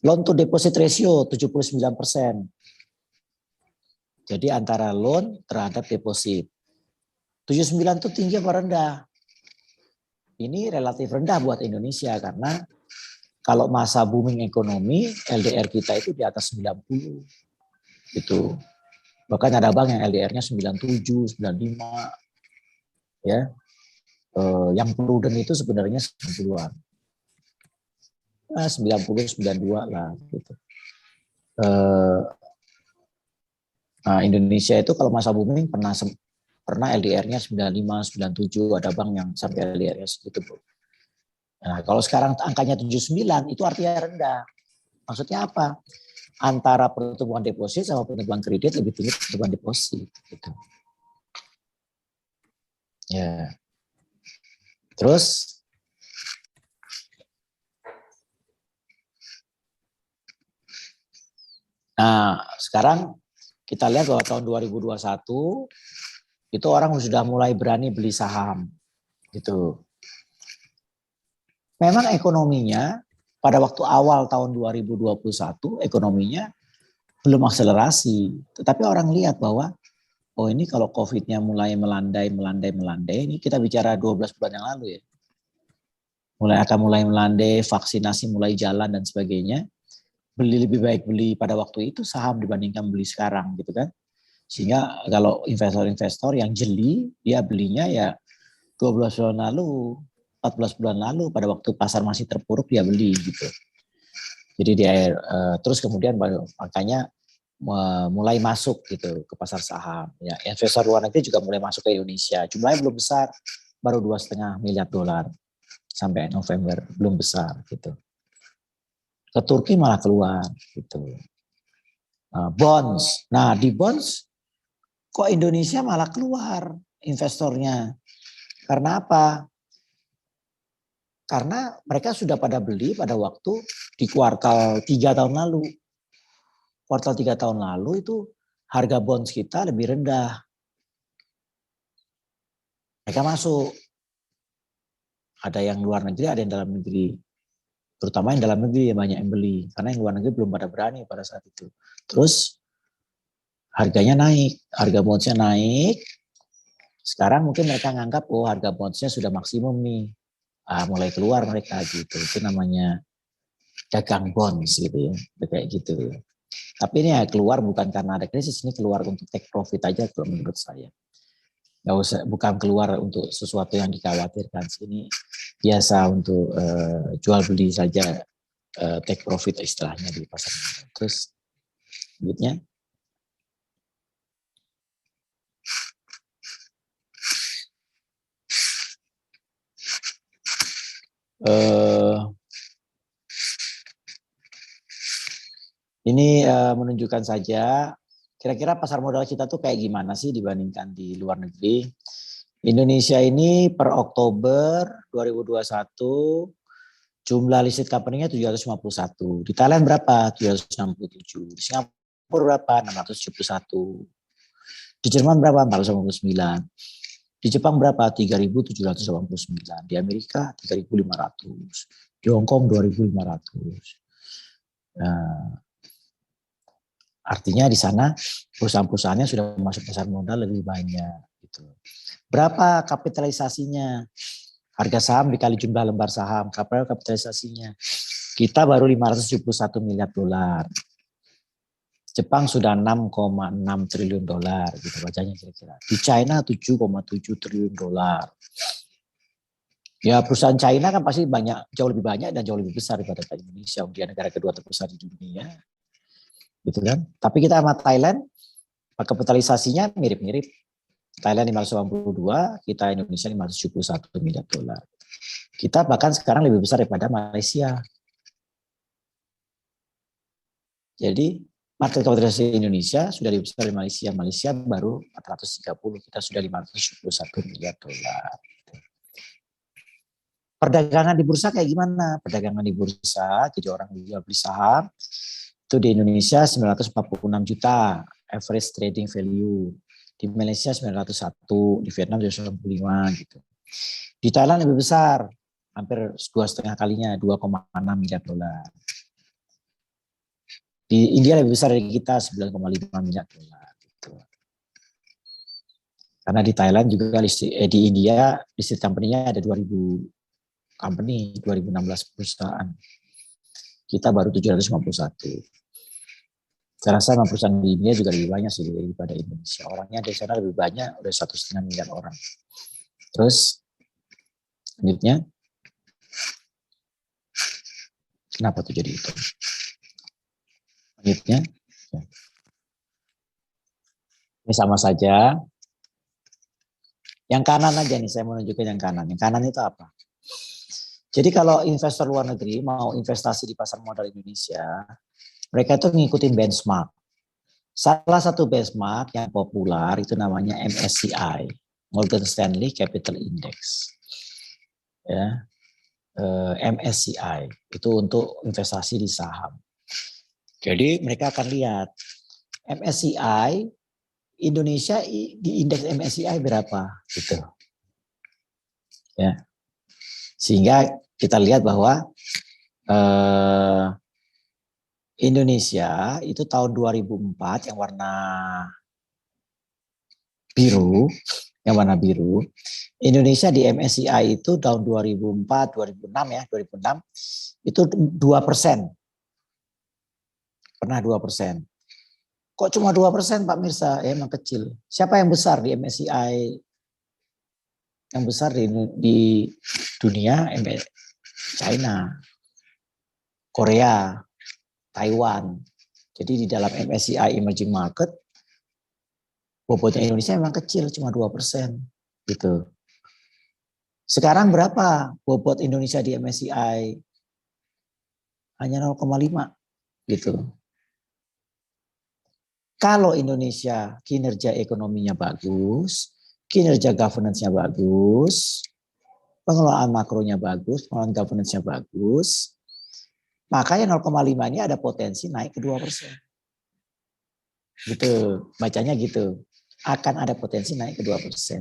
Loan to deposit ratio 79%. Jadi antara loan terhadap deposit. 79 itu tinggi apa rendah? Ini relatif rendah buat Indonesia karena kalau masa booming ekonomi, LDR kita itu di atas 90. Gitu. Bahkan ada bank yang LDR-nya 97, 95. Ya. Yang prudent itu sebenarnya 90-an. 90, 92 lah. Gitu. Nah, Indonesia itu kalau masa booming pernah LDR-nya 95, 97, ada bank yang sampai LDR-nya segitu. Nah, kalau sekarang angkanya 79 itu artinya rendah. Maksudnya apa? Antara pertumbuhan deposit sama pertumbuhan kredit lebih tinggi pertumbuhan deposit. Gitu. Ya. Terus nah, sekarang kita lihat bahwa tahun 2021 itu orang sudah mulai berani beli saham. Gitu. Memang ekonominya pada waktu awal tahun 2021 ekonominya belum akselerasi. Tetapi orang lihat bahwa oh ini kalau COVID-nya mulai melandai, ini kita bicara 12 bulan yang lalu ya. Mulai melandai, vaksinasi mulai jalan dan sebagainya. Lebih baik beli pada waktu itu saham dibandingkan beli sekarang gitu kan. Sehingga kalau investor-investor yang jeli, dia belinya ya 12 bulan lalu, 14 bulan lalu pada waktu pasar masih terpuruk dia beli gitu. Jadi dia terus kemudian makanya mulai masuk gitu ke pasar saham. Ya, investor luar negeri juga mulai masuk ke Indonesia. Jumlahnya belum besar, baru $2,5 miliar sampai November, belum besar gitu. Ke Turki malah keluar gitu. Bonds. Nah, di bonds kok Indonesia malah keluar investornya. Karena apa? Karena mereka sudah pada beli pada waktu di kuartal 3 tahun lalu. Kuartal 3 tahun lalu itu harga bonds kita lebih rendah. Mereka masuk. Ada yang luar negeri, ada yang dalam negeri. Terutama yang dalam negeri banyak yang beli. Karena yang luar negeri belum pada berani pada saat itu. Terus harganya naik. Harga bondsnya naik. Sekarang mungkin mereka nganggap oh harga bondsnya sudah maksimum nih. Mulai keluar mereka gitu. Itu namanya dagang bonds gitu ya. Kayak gitu. Tapi ini ya keluar bukan karena ada krisis. Ini keluar untuk take profit aja kalau menurut saya. Nggak usah, bukan keluar untuk sesuatu yang dikhawatirkan. Ini biasa untuk jual beli saja take profit istilahnya di pasar modal. Terus selanjutnya. Ini menunjukkan saja kira-kira pasar modal kita tuh kayak gimana sih dibandingkan di luar negeri. Indonesia ini per Oktober 2021 jumlah listed company-nya 751. Di Thailand berapa? 767. Di Singapura berapa? 671. Di Jerman berapa? 489. Di Jepang berapa? 3.789. Di Amerika 3.500. Di Hong Kong 2.500. Nah, artinya di sana perusahaan-perusahaannya sudah masuk pasar modal lebih banyak. Gitu. Berapa kapitalisasinya? Harga saham dikali jumlah lembar saham. Berapa kapitalisasinya? Kita baru 571 miliar dolar. Jepang sudah 6,6 triliun dolar, gitu bacanya kira-kira. Di China 7,7 triliun dolar. Ya perusahaan China kan pasti jauh lebih banyak dan jauh lebih besar daripada Indonesia. Dia negara kedua terbesar di dunia. Gitu kan. Tapi kita sama Thailand, kapitalisasinya mirip-mirip. Thailand 582, kita Indonesia 571 miliar dolar. Kita bahkan sekarang lebih besar daripada Malaysia. Jadi market kapitalisasi Indonesia sudah lebih besar dari Malaysia. Malaysia baru 430, kita sudah 571 miliar dolar. Perdagangan di bursa kayak gimana? Perdagangan di bursa, jadi orang jual beli saham, itu di Indonesia 946 juta, average trading value. Di Malaysia 901, di Vietnam 295 gitu. Di Thailand lebih besar, hampir 2,5 kalinya, 2,6 miliar dolar. Di India lebih besar dari kita 9,5 miliar dolar. Gitu. Karena di Thailand juga di India listed company-nya ada 2.000 company, 2016 perusahaan. Kita baru 751. Saya rasa perusahaan di India juga lebih banyak sih daripada Indonesia. Orangnya di sana lebih banyak, udah 1,5 miliar orang. Terus selanjutnya, kenapa tuh jadi itu? Selanjutnya, ini sama saja. Yang kanan aja nih, saya mau nunjukin yang kanan. Yang kanan itu apa? Jadi kalau investor luar negeri mau investasi di pasar modal Indonesia, mereka itu ngikutin benchmark. Salah satu benchmark yang populer itu namanya MSCI, Morgan Stanley Capital Index. Ya, MSCI itu untuk investasi di saham. Jadi mereka akan lihat MSCI Indonesia di indeks MSCI berapa gitu. Ya. Sehingga kita lihat bahwa Indonesia itu tahun 2004 yang warna biru, Indonesia di MSCI itu tahun 2004, 2006 ya, 2006 itu 2%. Pernah 2%. Kok cuma 2% Pak Mirsa? Ya, emang kecil. Siapa yang besar di MSCI? Yang besar di dunia, China, Korea, Taiwan. Jadi di dalam MSCI Emerging Market, bobotnya Indonesia memang kecil, cuma 2%. Gitu. Sekarang berapa bobot Indonesia di MSCI? Hanya 0,5. Gitu. Kalau Indonesia kinerja ekonominya bagus, kinerja governance-nya bagus, pengelolaan makronya bagus, pengelolaan governance-nya bagus, makanya 0,5 ini ada potensi naik ke 2%. Gitu, bacanya gitu. Akan ada potensi naik ke 2%.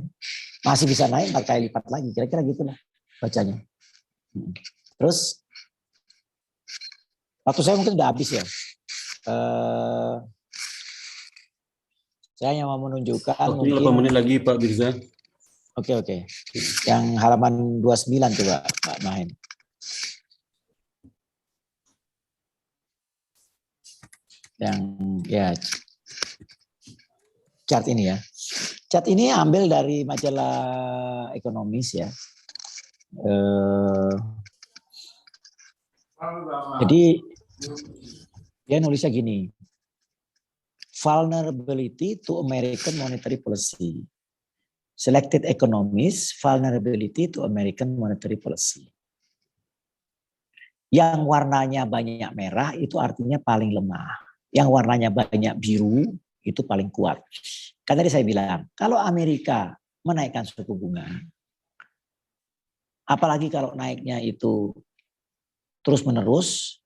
Masih bisa naik 4 kali lipat lagi, kira-kira gitulah bacanya. Terus, waktu saya mungkin udah habis ya. Saya hanya mau menunjukkan Waktunya mungkin 8 menit lagi Pak Mirza. Oke. Yang halaman 29 coba Pak Mahen. Yang ya chart ini ya. Chart ini ambil dari majalah Ekonomis ya. Jadi dia nulisnya gini, vulnerability to American monetary policy. Selected economies, vulnerability to American monetary policy. Yang warnanya banyak merah itu artinya paling lemah. Yang warnanya banyak biru itu paling kuat. Kan tadi saya bilang, kalau Amerika menaikkan suku bunga, apalagi kalau naiknya itu terus-menerus,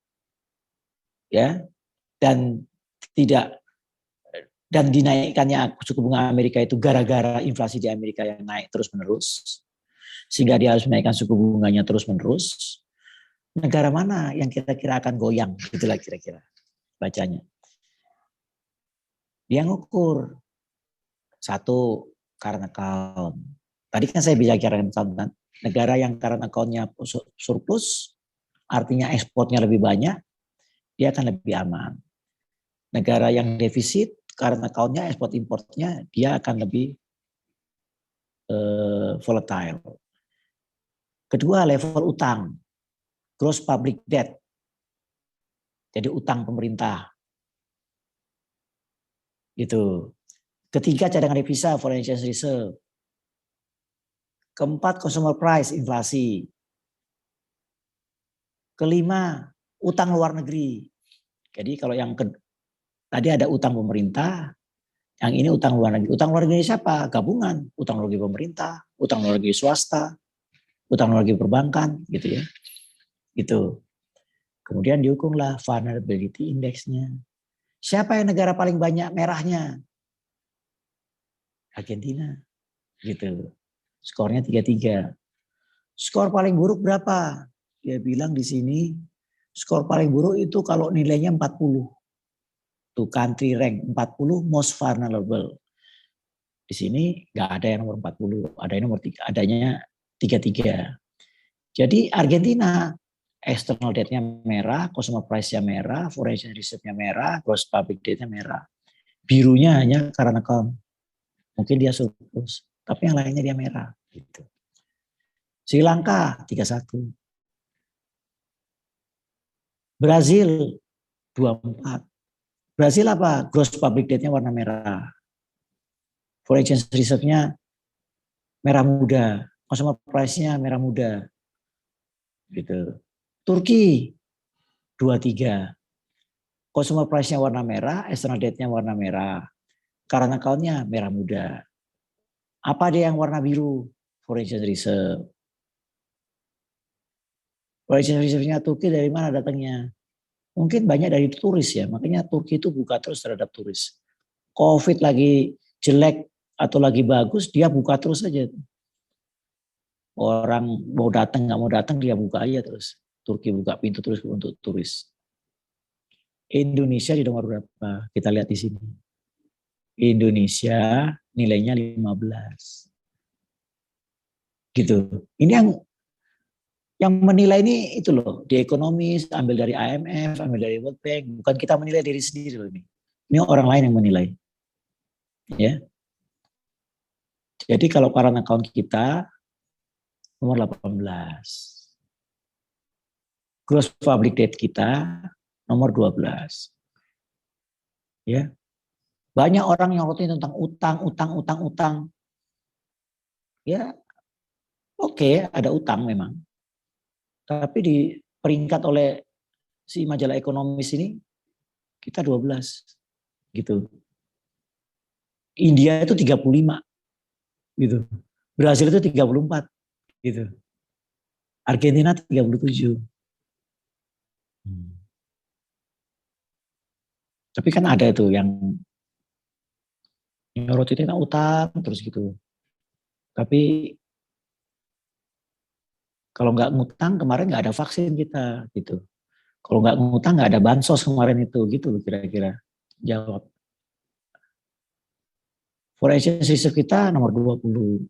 ya, dan dinaikkannya suku bunga Amerika itu gara-gara inflasi di Amerika yang naik terus-menerus, sehingga dia harus menaikkan suku bunganya terus-menerus. Negara mana yang kira-kira akan goyang? Itulah kira-kira bacanya. Dia ngukur satu current account. Tadi kan saya bicara current account kan. Negara yang current account-nya surplus, artinya ekspornya lebih banyak, dia akan lebih aman. Negara yang defisit, current account-nya, ekspor-importnya, dia akan lebih volatile. Kedua, level utang. Gross public debt. Jadi utang pemerintah. Gitu. Ketiga, cadangan devisa, foreign exchange reserve. Keempat, consumer price, inflasi. Kelima, utang luar negeri. Jadi kalau yang tadi ada utang pemerintah, yang ini utang luar negeri. Utang luar negeri siapa? Gabungan. Utang luar negeri pemerintah, utang luar negeri swasta, utang luar negeri perbankan, gitu ya. Gitu. Kemudian diukurlah vulnerability index-nya. Siapa yang negara paling banyak merahnya? Argentina. Gitu. Skornya 33. Skor paling buruk berapa? Dia bilang di sini skor paling buruk itu kalau nilainya 40. Tuh country rank 40 most vulnerable. Di sini nggak ada yang nomor 40, ada yang nomor 3, adanya 33. Jadi Argentina external debt-nya merah, consumer price-nya merah, foreign exchange reserve-nya merah, gross public debt-nya merah. Birunya hanya current account. Mungkin dia surplus, tapi yang lainnya dia merah. Gitu. Sri Lanka 31. Brazil 24. Brazil apa? Gross public debt-nya warna merah. Foreign exchange reserve-nya merah muda. Consumer price-nya merah muda. Gitu. Turki 23. Consumer price-nya warna merah, external debt-nya warna merah. Current account-nya merah muda. Apa dia yang warna biru? Foreign exchange reserve. Foreign exchange reserve-nya Turki dari mana datangnya? Mungkin banyak dari turis ya, makanya Turki itu buka terus terhadap turis. Covid lagi jelek atau lagi bagus, dia buka terus aja. Orang mau datang nggak mau datang dia buka aja terus. Turki buka pintu terus untuk turis. Indonesia di nomor berapa? Kita lihat di sini. Indonesia nilainya 15. Gitu. Ini yang menilai ini itu loh, di ekonomis, ambil dari IMF, ambil dari World Bank, bukan kita menilai diri sendiri loh ini. Ini orang lain yang menilai. Ya. Jadi kalau current account kita nomor 18. Gross public debt kita nomor 12. Ya. Banyak orang yang nyorotin tentang utang. Ya. Oke, ada utang memang. Tapi di peringkat oleh si majalah ekonomis ini kita 12 gitu. India itu 35 gitu. Brasil itu 34 gitu. Argentina 37. Tapi kan ada itu yang nyorotin tentang utang terus gitu. Tapi kalau nggak ngutang kemarin nggak ada vaksin kita gitu. Kalau nggak ngutang nggak ada bansos kemarin itu gitu loh kira-kira jawab. Foreign exchange reserve kita nomor 20.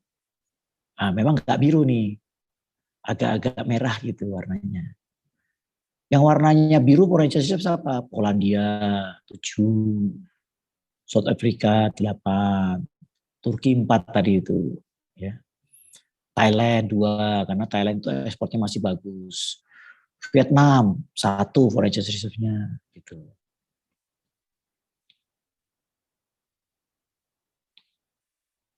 Nah, memang nggak biru nih, agak-agak merah gitu warnanya. Yang warnanya biru foreign exchange reserve siapa? Polandia 7, South Africa 8, Turki 4 tadi itu. Ya. Thailand 2, karena Thailand itu ekspornya masih bagus. Vietnam 1 foreign exchange reserve-nya gitu.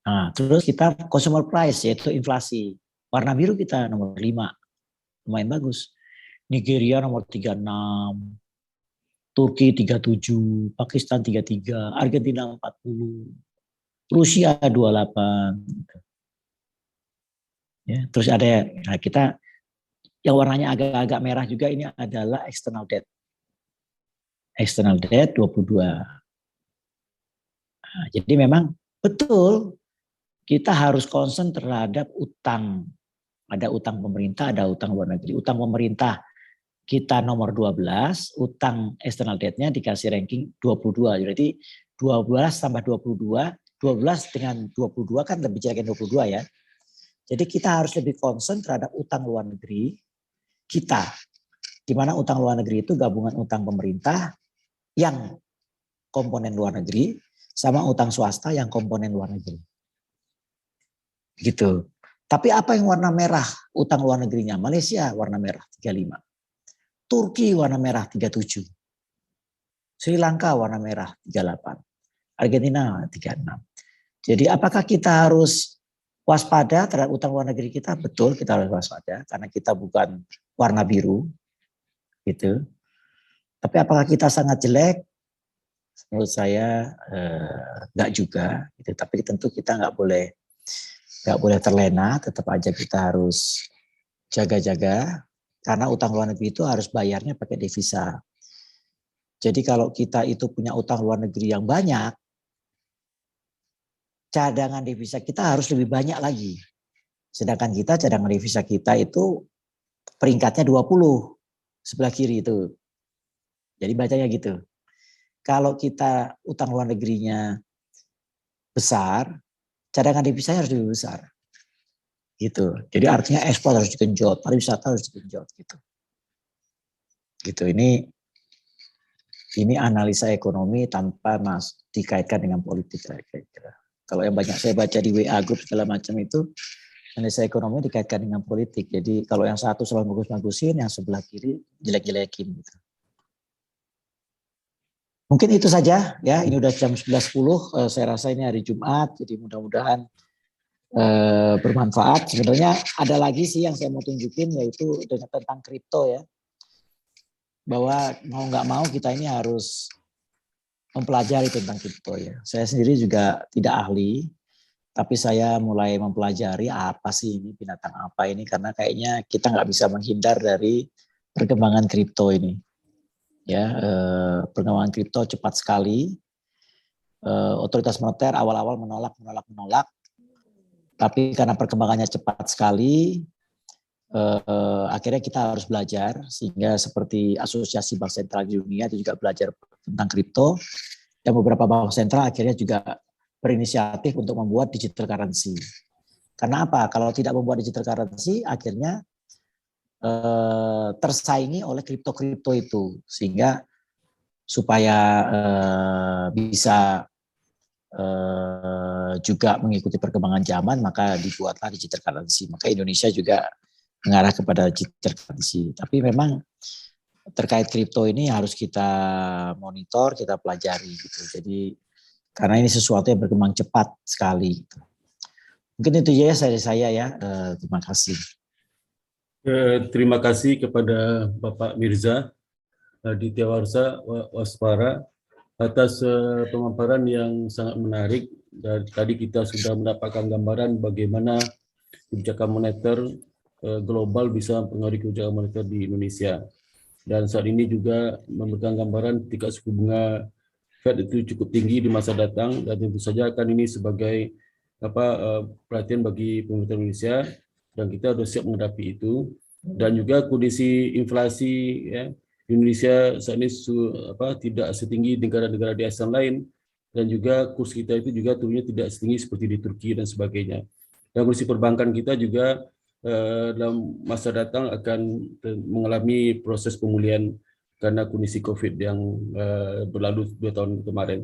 Nah, terus kita consumer price yaitu inflasi. Warna biru kita nomor 5. Lumayan bagus. Nigeria nomor 36, Turki 37, Pakistan 33, Argentina 40, Rusia 28. Ya, terus ada kita yang warnanya agak-agak merah juga ini adalah external debt. External debt 22. Nah, jadi memang betul kita harus concern terhadap utang. Ada utang pemerintah, ada utang luar negeri. Utang pemerintah kita nomor 12, utang external debt-nya dikasih ranking 22. Jadi 12 tambah 22, 12 dengan 22 kan lebih jelek 22 ya. Jadi kita harus lebih concern terhadap utang luar negeri kita. Di mana utang luar negeri itu gabungan utang pemerintah yang komponen luar negeri sama utang swasta yang komponen luar negeri. Gitu. Tapi apa yang warna merah utang luar negerinya? Malaysia warna merah 35. Turki warna merah 37. Sri Lanka warna merah 38. Argentina 36. Jadi apakah kita harus waspada terhadap utang luar negeri kita? Betul, kita harus waspada karena kita bukan warna biru. Gitu. Tapi apakah kita sangat jelek? Menurut saya enggak juga. Gitu. Tapi tentu kita enggak boleh terlena, tetap aja kita harus jaga-jaga karena utang luar negeri itu harus bayarnya pakai devisa. Jadi kalau kita itu punya utang luar negeri yang banyak, cadangan devisa kita harus lebih banyak lagi. Sedangkan kita cadangan devisa kita itu peringkatnya 20 sebelah kiri itu. Jadi bacanya gitu. Kalau kita utang luar negerinya besar, cadangan devisanya harus lebih besar. Gitu. Jadi artinya ekspor harus digenjot, pariwisata harus digenjot gitu. Gitu. Ini analisa ekonomi tanpa dikaitkan dengan politik kira-kira. Kalau yang banyak saya baca di WA group segala macam itu analisa ekonomi dikaitkan dengan politik. Jadi kalau yang satu selalu bagus-bagusin, yang sebelah kiri jelek-jelekin gitu. Mungkin itu saja ya. Ini udah jam 11.10. Saya rasa ini hari Jumat, jadi mudah-mudahan bermanfaat. Sebenarnya ada lagi sih yang saya mau tunjukin yaitu tentang kripto ya. Bahwa mau nggak mau kita ini harus mempelajari tentang kripto ya. Saya sendiri juga tidak ahli, tapi saya mulai mempelajari apa sih ini, binatang apa ini, karena kayaknya kita nggak bisa menghindar dari perkembangan kripto ini. Ya, perkembangan kripto cepat sekali. Otoritas moneter awal-awal menolak, tapi karena perkembangannya cepat sekali, akhirnya kita harus belajar, sehingga seperti Asosiasi Bank Sentral di Dunia itu juga belajar tentang kripto, dan beberapa bank sentral akhirnya juga berinisiatif untuk membuat digital currency. Karena apa? Kalau tidak membuat digital currency, akhirnya tersaingi oleh kripto-kripto itu, sehingga supaya bisa juga mengikuti perkembangan zaman, maka dibuatlah digital currency. Maka Indonesia juga mengarah kepada digital currency. Tapi memang terkait kripto ini harus kita monitor, kita pelajari gitu. Jadi karena ini sesuatu yang berkembang cepat sekali. Gitu. Mungkin itu ya saya ya. Terima kasih. Terima kasih kepada Bapak Mirza Aditya Warsa Waspara atas pemaparan yang sangat menarik. Dan tadi kita sudah mendapatkan gambaran bagaimana kebijakan moneter global bisa mempengaruhi kebijakan moneter di Indonesia. Dan saat ini juga memberikan gambaran tingkat suku bunga Fed itu cukup tinggi di masa datang, dan tentu saja akan ini sebagai perhatian bagi pemerintah Indonesia, dan kita sudah siap menghadapi itu. Dan juga kondisi inflasi ya, Indonesia saat ini tidak setinggi negara-negara di ASEAN lain, dan juga kurs kita itu juga turunnya tidak setinggi seperti di Turki dan sebagainya. Dan kondisi perbankan kita juga dalam masa datang akan mengalami proses pemulihan karena kondisi COVID yang berlalu 2 tahun kemarin.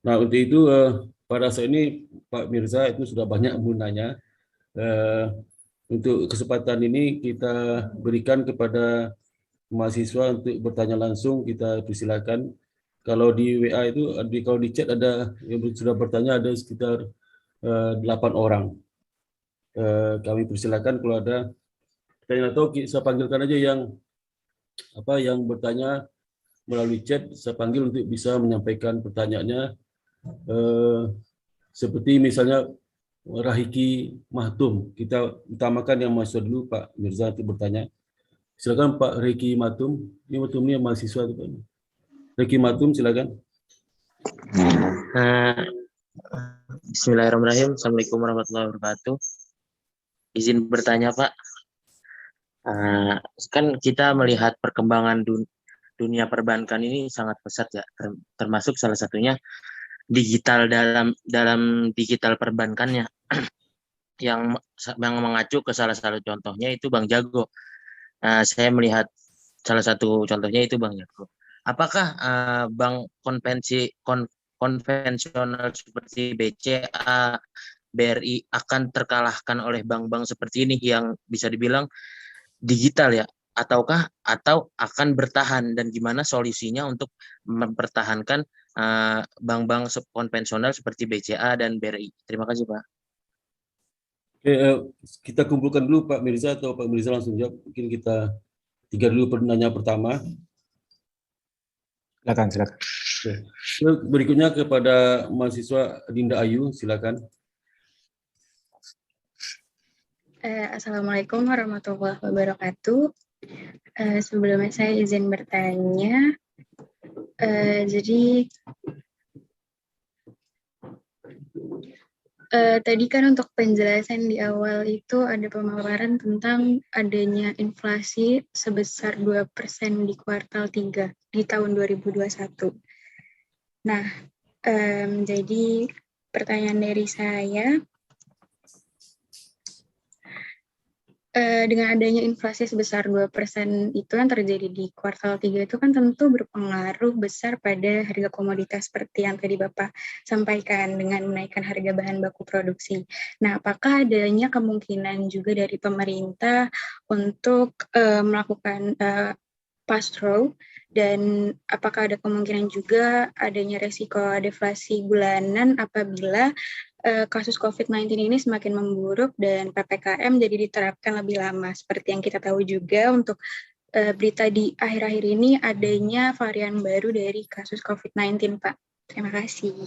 Nah, untuk itu pada saat ini Pak Mirza itu sudah banyak menanya. Untuk kesempatan ini kita berikan kepada mahasiswa untuk bertanya langsung, kita persilakan. Kalau di WA itu, kalau di chat ada yang sudah bertanya ada sekitar 8 orang. Kami persilakan kalau ada pertanyaan atau saya panggilkan aja yang bertanya melalui chat, saya panggil untuk bisa menyampaikan pertanyaannya. Seperti misalnya Rahiki Mahtum, kita utamakan yang mahasiswa dulu, Pak Mirza untuk bertanya. Silakan Pak Rahiki Mahtum, ini Mahtum ini mahasiswa. Rahiki Mahtum, silakan. Bismillahirrahmanirrahim. Assalamualaikum warahmatullahi wabarakatuh. Izin bertanya, Pak. Kan kita melihat perkembangan dunia perbankan ini sangat pesat ya, termasuk salah satunya digital dalam digital perbankannya yang mengacu ke salah satu contohnya itu Bank Jago. Saya melihat salah satu contohnya itu Bank Jago. Apakah bank konvensional seperti BCA, BRI akan terkalahkan oleh bank-bank seperti ini yang bisa dibilang digital ya, atau akan bertahan, dan gimana solusinya untuk mempertahankan bank-bank konvensional seperti BCA dan BRI? Terima kasih, Pak. Oke, kita kumpulkan dulu Pak Mirza atau Pak Mirza langsung jawab. Mungkin kita tiga dulu penanya pertama. Silakan. Oke. Berikutnya kepada mahasiswa Dinda Ayu, silakan. Assalamualaikum warahmatullahi wabarakatuh. Sebelumnya saya izin bertanya. Tadi kan untuk penjelasan di awal itu ada pemaparan tentang adanya inflasi sebesar 2% di kuartal 3 di tahun 2021. Nah, jadi pertanyaan dari saya, dengan adanya inflasi sebesar 2% itu yang terjadi di kuartal 3 itu kan tentu berpengaruh besar pada harga komoditas seperti yang tadi Bapak sampaikan dengan menaikkan harga bahan baku produksi. Nah, apakah adanya kemungkinan juga dari pemerintah untuk melakukan pass-through, dan apakah ada kemungkinan juga adanya resiko deflasi bulanan apabila kasus COVID-19 ini semakin memburuk dan PPKM jadi diterapkan lebih lama. Seperti yang kita tahu juga untuk berita di akhir-akhir ini adanya varian baru dari kasus COVID-19, Pak. Terima kasih.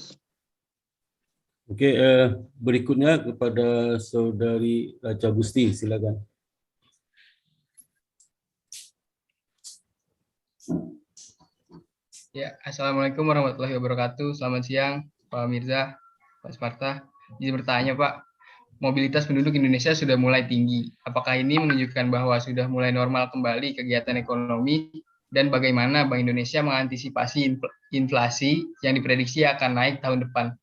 Oke, berikutnya kepada Saudari Raja Gusti, silakan. Ya, Assalamualaikum warahmatullahi wabarakatuh. Selamat siang, Pak Mirza, Pak Sparta. Izin bertanya, Pak. Mobilitas penduduk Indonesia sudah mulai tinggi. Apakah ini menunjukkan bahwa sudah mulai normal kembali kegiatan ekonomi, dan bagaimana Bank Indonesia mengantisipasi inflasi yang diprediksi akan naik tahun depan?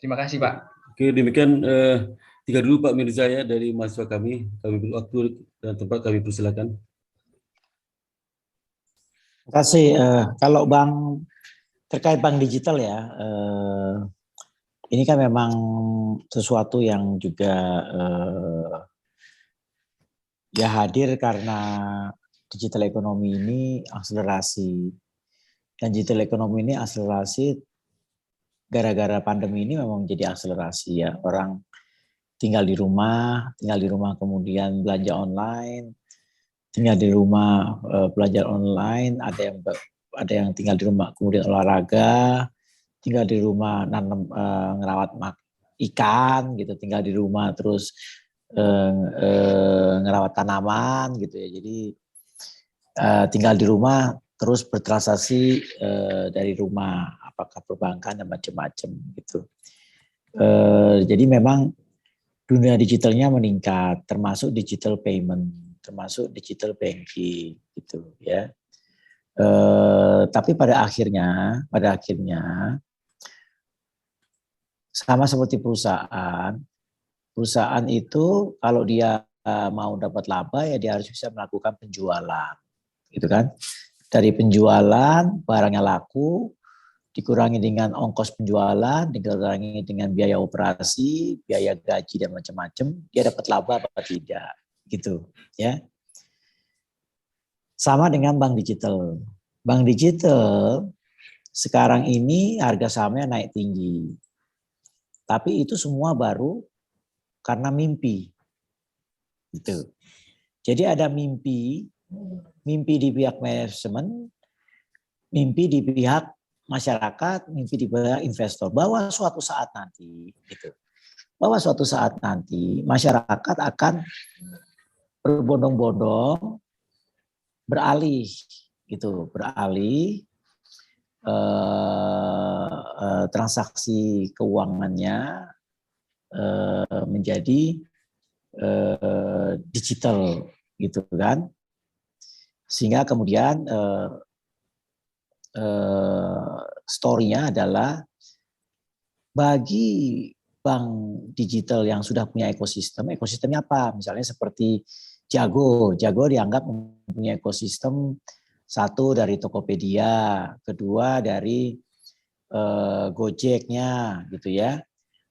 Terima kasih, Pak. Oke, demikian tiga dulu Pak Mirza ya dari mahasiswa kami. Kami beri waktu dan tempat, kami persilakan. Terima kasih. Kalau terkait bank digital ya, ini kan memang sesuatu yang juga ya hadir karena digital ekonomi ini akselerasi. Dan digital ekonomi ini akselerasi gara-gara pandemi ini memang jadi akselerasi ya. Orang tinggal di rumah kemudian belanja online, tinggal di rumah belajar online, ada yang tinggal di rumah kemudian olahraga, tinggal di rumah nanam ngerawat ikan gitu, tinggal di rumah terus ngerawat tanaman gitu ya. Jadi tinggal di rumah terus bertransaksi dari rumah, apakah perbankan dan macam-macam gitu. Jadi memang dunia digitalnya meningkat, termasuk digital payment, termasuk digital banking gitu ya. Tapi pada akhirnya sama seperti perusahaan itu kalau dia mau dapat laba ya dia harus bisa melakukan penjualan, gitu kan? Dari penjualan barangnya laku, dikurangi dengan ongkos penjualan, dikurangi dengan biaya operasi, biaya gaji dan macam-macam, dia dapat laba apa tidak, gitu ya. Sama dengan bank digital. Bank digital sekarang ini harga sahamnya naik tinggi. Tapi itu semua baru karena mimpi. Gitu. Jadi ada mimpi di pihak manajemen, mimpi di pihak masyarakat, mimpi di pihak investor. Bahwa suatu saat nanti, gitu. Bahwa suatu saat nanti masyarakat akan berbondong-bondong beralih, gitu, beralih transaksi keuangannya menjadi digital, gitu kan, sehingga kemudian story-nya adalah bagi bank digital yang sudah punya ekosistemnya apa? Misalnya seperti Jago dianggap mempunyai ekosistem, satu dari Tokopedia, kedua dari Gojeknya, gitu ya.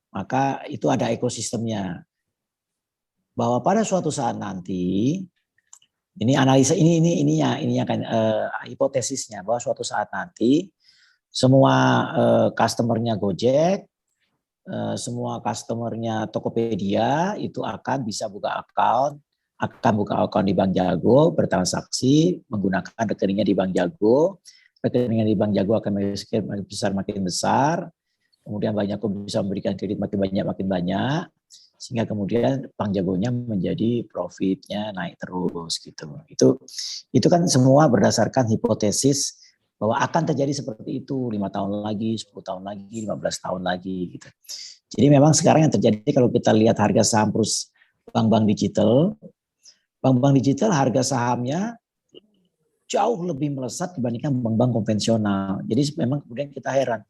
Maka itu ada ekosistemnya. Bahwa pada suatu saat nanti, ini analisa ininya kan hipotesisnya, bahwa suatu saat nanti semua customernya Gojek, semua customernya Tokopedia itu akan bisa buka account di Bank Jago, bertransaksi menggunakan rekeningnya di Bank Jago. Rekeningnya di Bank Jago akan makin besar. Kemudian Bank Jago bisa memberikan kredit makin banyak, sehingga kemudian Bank Jagonya menjadi profitnya naik terus, gitu. Itu kan semua berdasarkan hipotesis bahwa akan terjadi seperti itu 5 tahun lagi, 10 tahun lagi, 15 tahun lagi, gitu. Jadi memang sekarang yang terjadi kalau kita lihat harga saham terus bank-bank digital harga sahamnya jauh lebih melesat dibandingkan bank-bank konvensional. Jadi memang kemudian kita heran,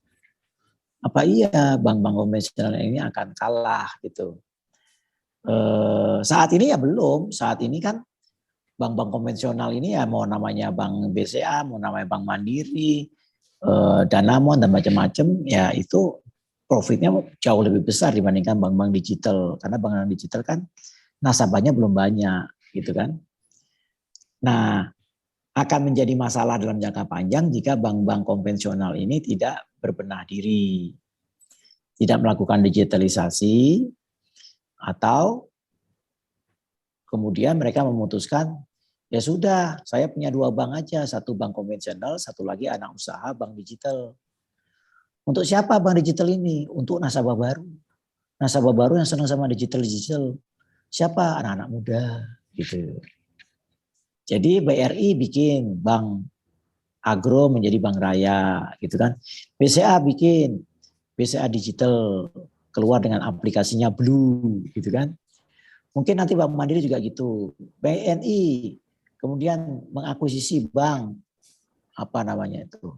apa iya bank-bank konvensional ini akan kalah, gitu. Saat ini ya belum. Saat ini kan bank-bank konvensional ini ya mau namanya Bank BCA, mau namanya Bank Mandiri, Danamon dan macam-macam, ya itu profitnya jauh lebih besar dibandingkan bank-bank digital. Karena bank digital kan nasabahnya belum banyak, gitu kan. Nah, akan menjadi masalah dalam jangka panjang jika bank-bank konvensional ini tidak berbenah diri, tidak melakukan digitalisasi, atau kemudian mereka memutuskan, ya sudah, saya punya 2 bank aja, satu bank konvensional, satu lagi anak usaha bank digital. Untuk siapa bank digital ini? Untuk nasabah baru. Nasabah baru yang senang sama digital. Siapa? Anak-anak muda, gitu. Jadi BRI bikin bank agro menjadi bank raya, gitu kan. BCA bikin BCA digital, keluar dengan aplikasinya Blue, gitu kan. Mungkin nanti Bank Mandiri juga gitu. BNI kemudian mengakuisisi bank apa namanya itu,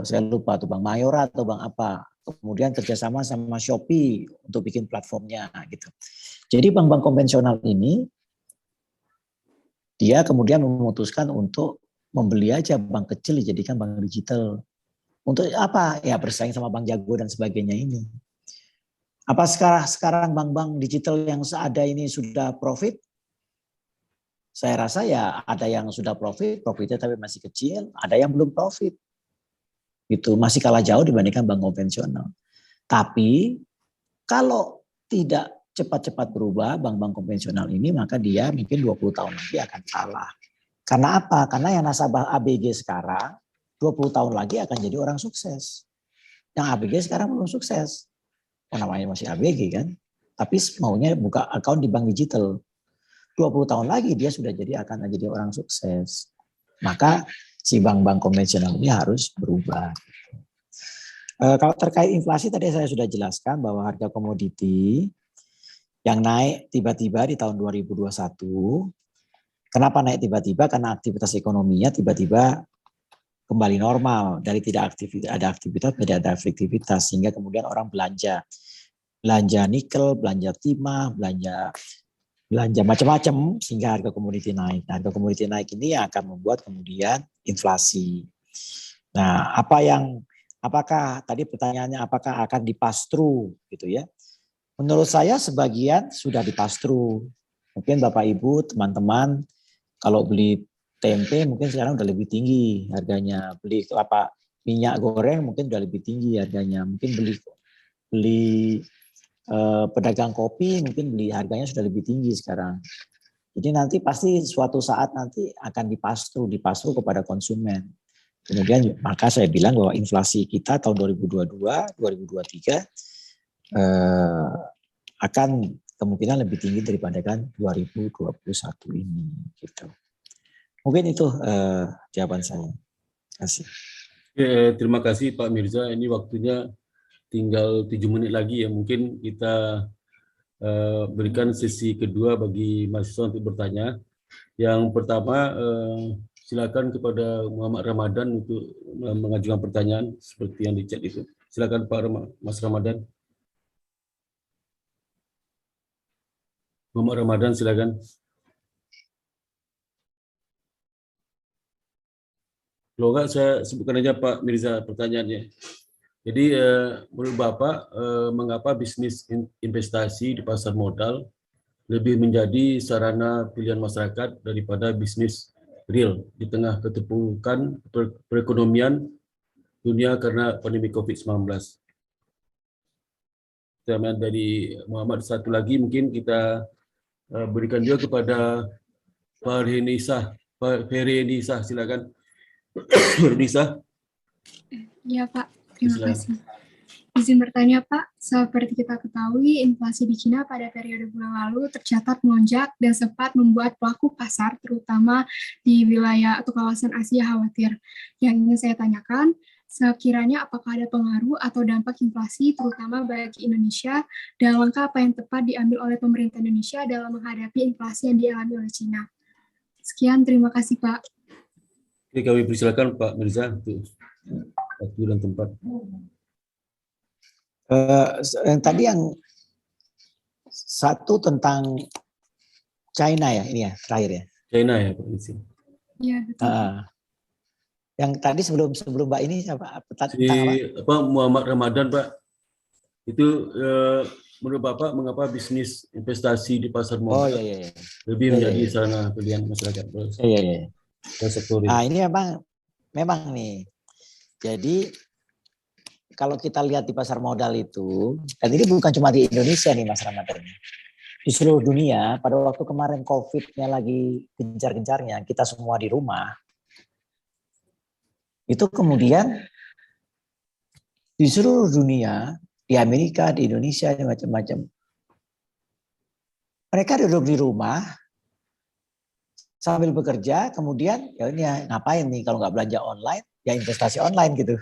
saya lupa tuh, Bank Mayora atau bank apa. Kemudian kerjasama sama Shopee untuk bikin platformnya, gitu. Jadi bank-bank konvensional ini dia kemudian memutuskan untuk membeli aja bank kecil dijadikan bank digital. Untuk apa? Ya bersaing sama Bank Jago dan sebagainya ini. Apa sekarang bank-bank digital yang seada ini sudah profit? Saya rasa ya ada yang sudah profitnya tapi masih kecil, ada yang belum profit. Itu masih kalah jauh dibandingkan bank konvensional. Tapi kalau tidak cepat-cepat berubah bank-bank konvensional ini, maka dia mungkin 20 tahun lagi akan kalah. Karena apa? Karena yang nasabah ABG sekarang 20 tahun lagi akan jadi orang sukses. Yang ABG sekarang belum sukses. Namanya masih ABG kan. Tapi maunya buka account di bank digital. 20 tahun lagi dia sudah akan jadi orang sukses. Maka si bank-bank konvensional ini harus berubah. Kalau terkait inflasi tadi saya sudah jelaskan bahwa harga komoditi yang naik tiba-tiba di tahun 2021. Kenapa naik tiba-tiba? Karena aktivitas ekonominya tiba-tiba kembali normal. Dari tidak ada aktivitas menjadi ada efektivitas. Sehingga kemudian orang belanja nikel, belanja timah, belanja macam-macam sehingga harga komoditi naik. Nah, harga komoditi naik ini akan membuat kemudian inflasi. Nah, apakah tadi pertanyaannya apakah akan di-pass through gitu ya? Menurut saya sebagian sudah di-pass through. Mungkin Bapak Ibu, teman-teman Kalau beli tempe mungkin sekarang udah lebih tinggi harganya. Beli minyak goreng mungkin udah lebih tinggi harganya. Mungkin beli pedagang kopi mungkin harganya sudah lebih tinggi sekarang. Jadi nanti pasti suatu saat nanti akan dipasru kepada konsumen. Kemudian maka saya bilang bahwa inflasi kita tahun 2022, 2023 akan kemungkinan lebih tinggi daripada kan 2021 ini gitu. Mungkin itu jawaban saya. Terima kasih. Terima kasih Pak Mirza. Ini waktunya tinggal 7 menit lagi ya. Mungkin kita berikan sesi kedua bagi mahasiswa untuk bertanya. Yang pertama, silakan kepada Muhammad Ramadan untuk mengajukan pertanyaan seperti yang di chat itu. Silakan Pak Mas Ramadan. Muhammad Ramadan, silakan. Kalau enggak, saya sebutkan aja Pak Mirza pertanyaannya. Jadi menurut Bapak, mengapa bisnis investasi di pasar modal lebih menjadi sarana pilihan masyarakat daripada bisnis real di tengah keterpurukan perekonomian dunia karena pandemi COVID-19? Dari Muhammad, satu lagi mungkin kita berikan juga kepada Pak Ferenisa, silakan. Ferenisa. Ya Pak, terima kasih. Izin bertanya Pak, seperti kita ketahui inflasi di Cina pada periode bulan lalu tercatat melonjak dan sempat membuat pelaku pasar terutama di wilayah atau kawasan Asia khawatir. Yang ingin saya tanyakan, sekiranya apakah ada pengaruh atau dampak inflasi terutama bagi Indonesia dan langkah apa yang tepat diambil oleh pemerintah Indonesia dalam menghadapi inflasi yang dialami oleh Cina? Sekian, terima kasih Pak. Oke, kami persilakan Pak Mirza untuk waktu dan tempat. Yang tadi yang satu tentang China ya, ini ya terakhir ya. China ya Pak Mirza. Iya betul. Yang tadi sebelum Mbak ini siapa? Muhammad Ramadan Pak. Itu menurut Bapak mengapa bisnis investasi di pasar modal lebih menjadi sarana pilihan masyarakat? Iya. Nah ini memang nih. Jadi kalau kita lihat di pasar modal itu, dan ini bukan cuma di Indonesia nih Mas Ramadan. Di seluruh dunia, pada waktu kemarin COVID-nya lagi gencar-gencarnya, kita semua di rumah, itu kemudian di seluruh dunia, di Amerika, di Indonesia, di macam-macam, mereka duduk di rumah, sambil bekerja, kemudian ya ini ya, ngapain nih kalau nggak belanja online, ya investasi online gitu.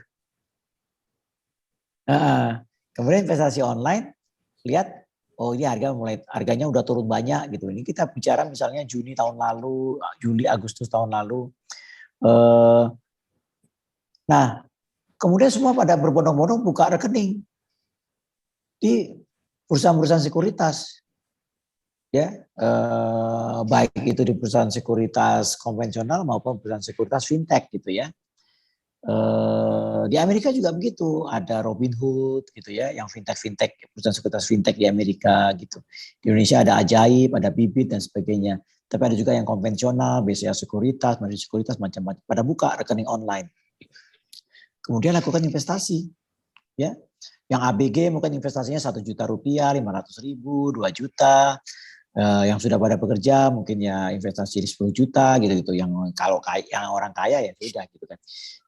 Kemudian investasi online, lihat, oh ini harganya udah turun banyak gitu. Ini kita bicara misalnya Juni tahun lalu, Juli, Agustus tahun lalu. Nah, kemudian semua pada berbondong-bondong buka rekening di perusahaan-perusahaan sekuritas, ya, baik itu di perusahaan sekuritas konvensional maupun perusahaan sekuritas fintech gitu ya. Di Amerika juga begitu, ada Robinhood gitu ya, yang fintech, perusahaan sekuritas fintech di Amerika gitu. Di Indonesia ada Ajaib, ada Bibit dan sebagainya. Tapi ada juga yang konvensional, BCA Sekuritas, Mandiri Sekuritas, macam-macam. Pada buka rekening online. Kemudian lakukan investasi, ya. Yang ABG mungkin investasinya 1 juta rupiah, 500.000, 2 juta. Yang sudah pada bekerja mungkin ya investasi di 10 juta gitu. Yang kalau yang orang kaya ya sudah gitu kan.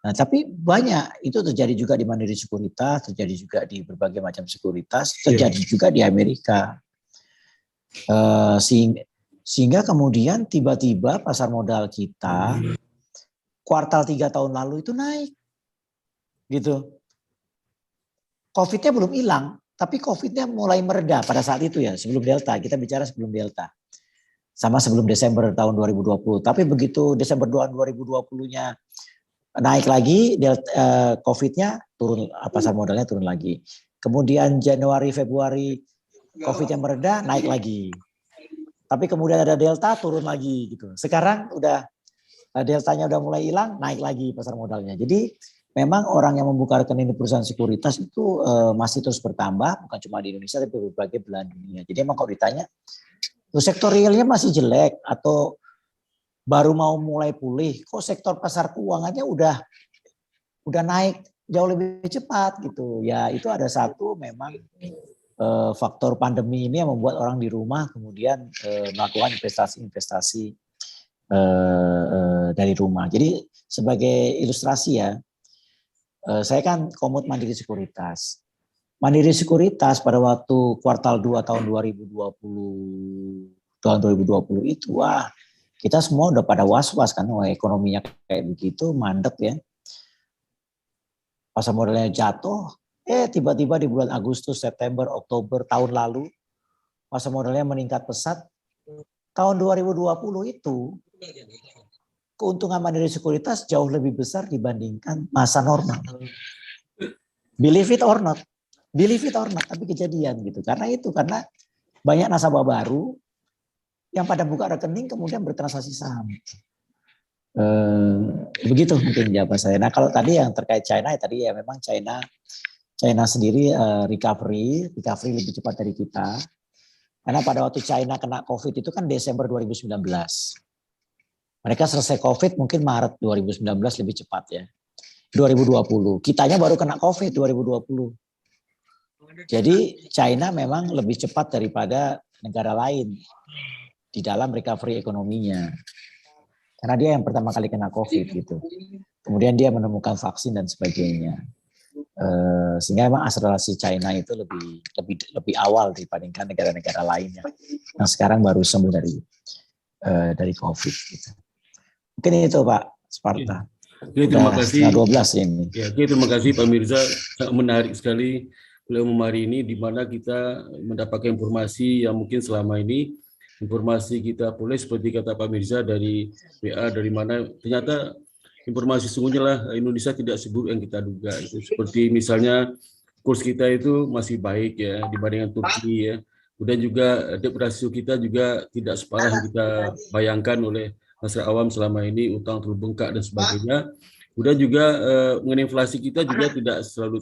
Nah, tapi banyak itu terjadi juga di Mandiri Sekuritas, terjadi juga di berbagai macam sekuritas, terjadi juga di Amerika. Sehingga kemudian tiba-tiba pasar modal kita kuartal 3 tahun lalu itu naik. Gitu. Covid-nya belum hilang. Tapi COVID-nya mulai mereda pada saat itu ya, sebelum Delta. Kita bicara sebelum Delta. Sama sebelum Desember tahun 2020. Tapi begitu Desember 2020-nya naik lagi, COVID-nya turun, pasar modalnya turun lagi. Kemudian Januari, Februari, COVID-nya mereda, naik lagi. Tapi kemudian ada Delta, turun lagi gitu. Sekarang udah Deltanya udah mulai hilang, naik lagi pasar modalnya. Jadi memang orang yang membuka rekening di perusahaan sekuritas itu masih terus bertambah, bukan cuma di Indonesia tapi berbagai belahan dunia. Jadi emang kalau ditanya, sektor realnya masih jelek atau baru mau mulai pulih, kok sektor pasar keuangannya udah naik jauh lebih cepat gitu. Ya itu ada satu memang faktor pandemi ini yang membuat orang di rumah kemudian melakukan investasi-investasi dari rumah. Jadi sebagai ilustrasi ya, saya kan komut Mandiri Sekuritas. Mandiri Sekuritas pada waktu kuartal 2 tahun 2020 itu, wah kita semua udah pada was-was kan, wah ekonominya kayak begitu, mandek ya. Pasar modalnya jatuh, tiba-tiba di bulan Agustus, September, Oktober tahun lalu, pasar modalnya meningkat pesat. Tahun 2020 itu, keuntungan Mandiri Sekuritas jauh lebih besar dibandingkan masa normal. Believe it or not, tapi kejadian gitu. Karena banyak nasabah baru yang pada buka rekening kemudian bertransaksi saham. Begitu mungkin jawaban saya. Nah kalau tadi yang terkait China, ya tadi ya memang China sendiri recovery lebih cepat dari kita. Karena pada waktu China kena COVID itu kan Desember 2019. Mereka selesai COVID mungkin Maret 2019 lebih cepat ya. 2020. Kitanya baru kena COVID 2020. Jadi China memang lebih cepat daripada negara lain di dalam recovery ekonominya. Karena dia yang pertama kali kena COVID gitu. Kemudian dia menemukan vaksin dan sebagainya. Sehingga memang akselerasi China itu lebih awal dibandingkan negara-negara lainnya yang sekarang baru sembuh dari COVID gitu. Mungkin itu Pak Sparta. Oke, terima kasih. 12 ini. Ya, oke, terima kasih Pak Mirza. Sangat menarik sekali beliau hari ini di mana kita mendapatkan informasi yang mungkin selama ini informasi kita boleh seperti kata Pak Mirza dari WA dari mana ternyata informasi sungguhnya lah Indonesia tidak seburuk yang kita duga. Itu seperti misalnya kurs kita itu masih baik ya dibandingkan Turki ya. Kemudian juga debt ratio kita juga tidak separah yang kita bayangkan oleh masyarakat awam selama ini, utang terbengkak dan sebagainya. Kemudian juga mengenai inflasi kita juga tidak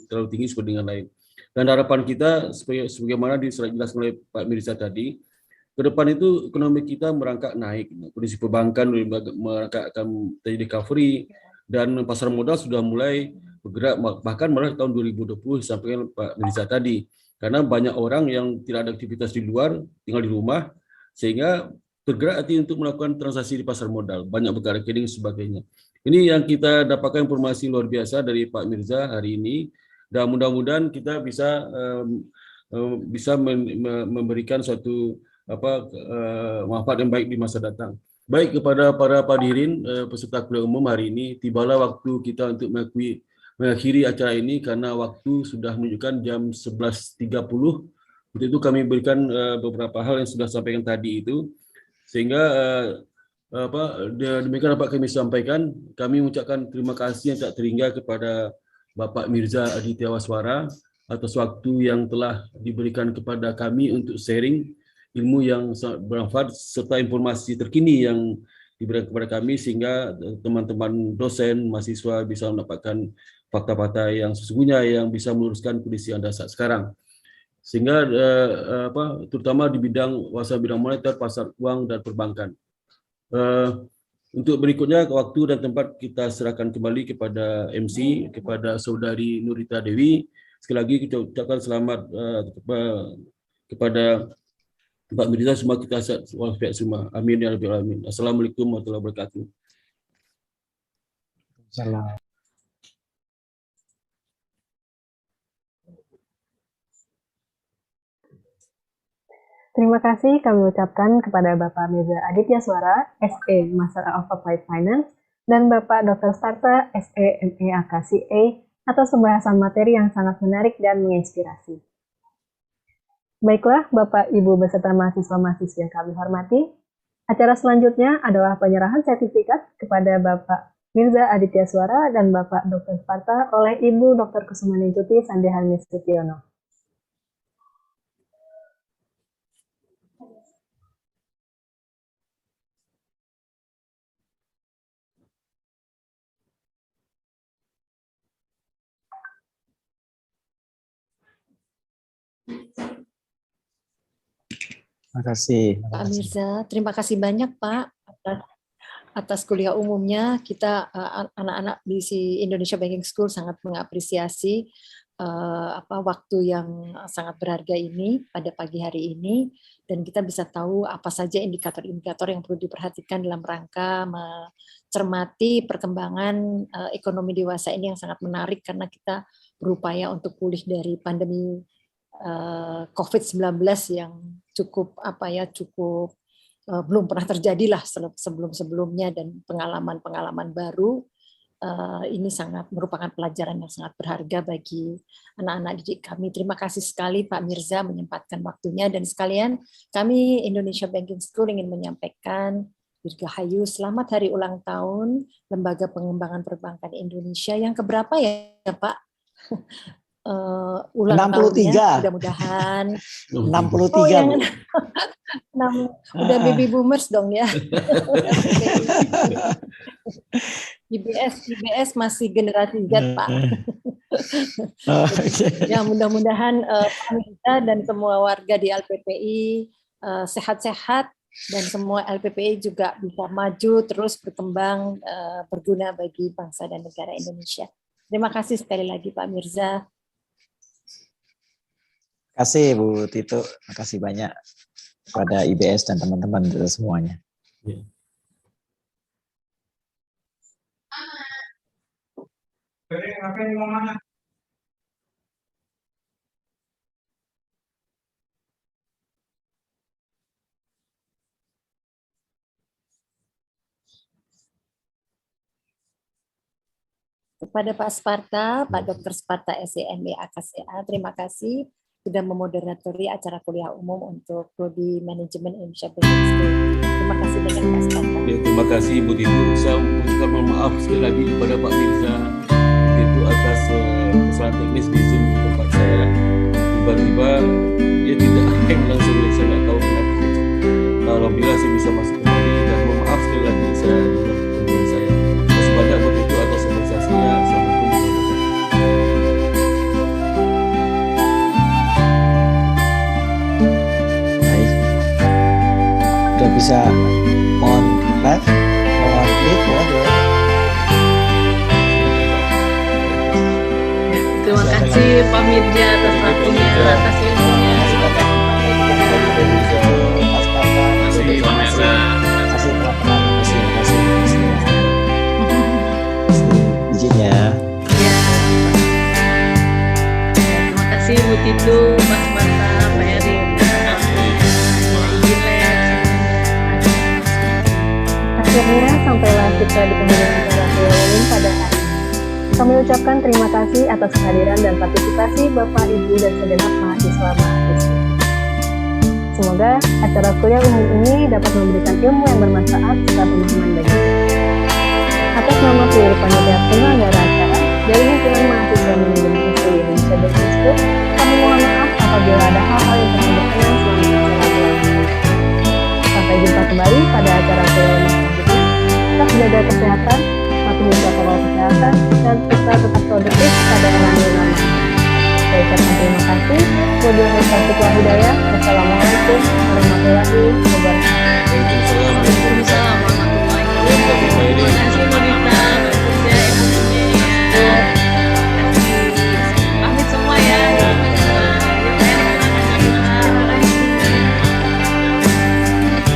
terlalu tinggi seperti dengan lain. Dan harapan kita sebagaimana dijelaskan oleh Pak Mirza tadi, ke depan itu ekonomi kita merangkak naik, kondisi perbankan merangkak akan terjadi recovery, dan pasar modal sudah mulai bergerak, bahkan malah tahun 2020 disampaikan Pak Mirza tadi, karena banyak orang yang tidak ada aktivitas di luar, tinggal di rumah, sehingga tergerak hati untuk melakukan transaksi di pasar modal, banyak buka rekening sebagainya. Ini yang kita dapatkan informasi luar biasa dari Pak Mirza hari ini, dan mudah-mudahan kita bisa memberikan suatu manfaat yang baik di masa datang. Baik, kepada para hadirin peserta kuliah umum hari ini, tibalah waktu kita untuk mengakhiri acara ini karena waktu sudah menunjukkan jam 11.30. Untuk itu kami berikan beberapa hal yang sudah sampaikan tadi itu, sehingga demikian dapat kami sampaikan. Kami mengucapkan terima kasih yang tak terhingga kepada Bapak Mirza Aditya Waswara atas waktu yang telah diberikan kepada kami untuk sharing ilmu yang sangat bermanfaat serta informasi terkini yang diberikan kepada kami, sehingga teman-teman dosen, mahasiswa bisa mendapatkan fakta-fakta yang sesungguhnya yang bisa meluruskan kondisi Anda saat sekarang. Sehingga terutama di bidang moneter, pasar uang dan perbankan. Untuk berikutnya waktu dan tempat kita serahkan kembali kepada MC, kepada Saudari Nurita Dewi. Sekali lagi kita ucapkan selamat kepada Pak Mirza, semua kita sehat semua. Amin ya rabbal alamin. Assalamualaikum warahmatullahi wabarakatuh. Salam. Terima kasih kami ucapkan kepada Bapak Mirza Aditya Swara, SE Master of Applied Finance, dan Bapak Dr. Sparta, SE MA AKCA, atas pembahasan materi yang sangat menarik dan menginspirasi. Baiklah, Bapak, Ibu, beserta mahasiswa-mahasiswa yang kami hormati, acara selanjutnya adalah penyerahan sertifikat kepada Bapak Mirza Aditya Swara dan Bapak Dr. Sparta oleh Ibu Dr. Kusumaningkuti Sandehan Sutiono. Terima kasih. Pak Mirza, terima kasih banyak Pak atas kuliah umumnya. Kita anak-anak di Indonesia Banking School sangat mengapresiasi waktu yang sangat berharga ini pada pagi hari ini, dan kita bisa tahu apa saja indikator-indikator yang perlu diperhatikan dalam rangka mencermati perkembangan ekonomi dewasa ini yang sangat menarik, karena kita berupaya untuk pulih dari pandemi COVID-19 yang cukup belum pernah terjadi lah sebelum-sebelumnya, dan pengalaman-pengalaman baru ini sangat merupakan pelajaran yang sangat berharga bagi anak-anak didik kami. Terima kasih sekali Pak Mirza menyempatkan waktunya, dan sekalian kami Indonesia Banking School ingin menyampaikan Dirgahayu, selamat hari ulang tahun Lembaga Pengembangan Perbankan Indonesia yang keberapa ya Pak? Ulang 63. tahunnya mudah-mudahan 63. Udah baby boomers dong ya. IBS masih generasi Z Pak. Ya mudah-mudahan Pak Mirza dan semua warga di LPPI sehat-sehat, dan semua LPPI juga bisa maju terus berkembang, berguna bagi bangsa dan negara Indonesia. Terima kasih sekali lagi Pak Mirza. Terima kasih Bu Tito, terima kasih banyak kepada IBS dan teman-teman semuanya. Kepada Pak Sparta, Pak Dr. Sparta SEMB AKCA, terima kasih sudah memoderatori acara kuliah umum untuk Prodi Manajemen Indonesia Banking School. Terima kasih banyak Pak Sparta. Ya, terima kasih Bu Tito. Saya mengucapkan mohon maaf sekali lagi kepada Pak Mirza itu atas kesalahan teknis di Zoom tempat saya. Tiba-tiba dia tidak hang langsung, saya nggak tahu kenapa. Alhamdulillah saya bisa masuk kembali, dan mohon maaf sekali lagi saya juga teman saya. Terima banyak Bu Tito atas organisasinya. Udah bisa on live, on mic ya. Terima kasih Pak Mirza atas waktunya, atas ilmunya. Terima kasih Pak Mirza. Izinnya. Terima kasih Bu Tito, Mas Marta, Pak Erik. Akhirnya sampailah kita di penghujung acara kuliah umum pada hari ini. Kami ucapkan terima kasih atas kehadiran dan partisipasi Bapak, Ibu, dan segenap mahasiswa-mahasiswa. Semoga acara kuliah umum ini dapat memberikan ilmu yang bermanfaat serta pemahaman bagi kita. Atas nama seluruh panitia penyelenggara acara dari himpunan mahasiswa manajemen Institut Indonesia Banking School, kami mohon maaf apabila ada hal-hal yang tidak berkenan selama acara kuliah umum. Sampai jumpa kembali pada acara kuliah umum selanjutnya. Tetap jaga kesehatan, patuhi protokol kesehatan, dan tetap produktif pada era new normal. Saya ucapkan terima kasih. Wabillahi taufiq wal hidayah. Wassalamualaikum warahmatullahi wabarakatuh.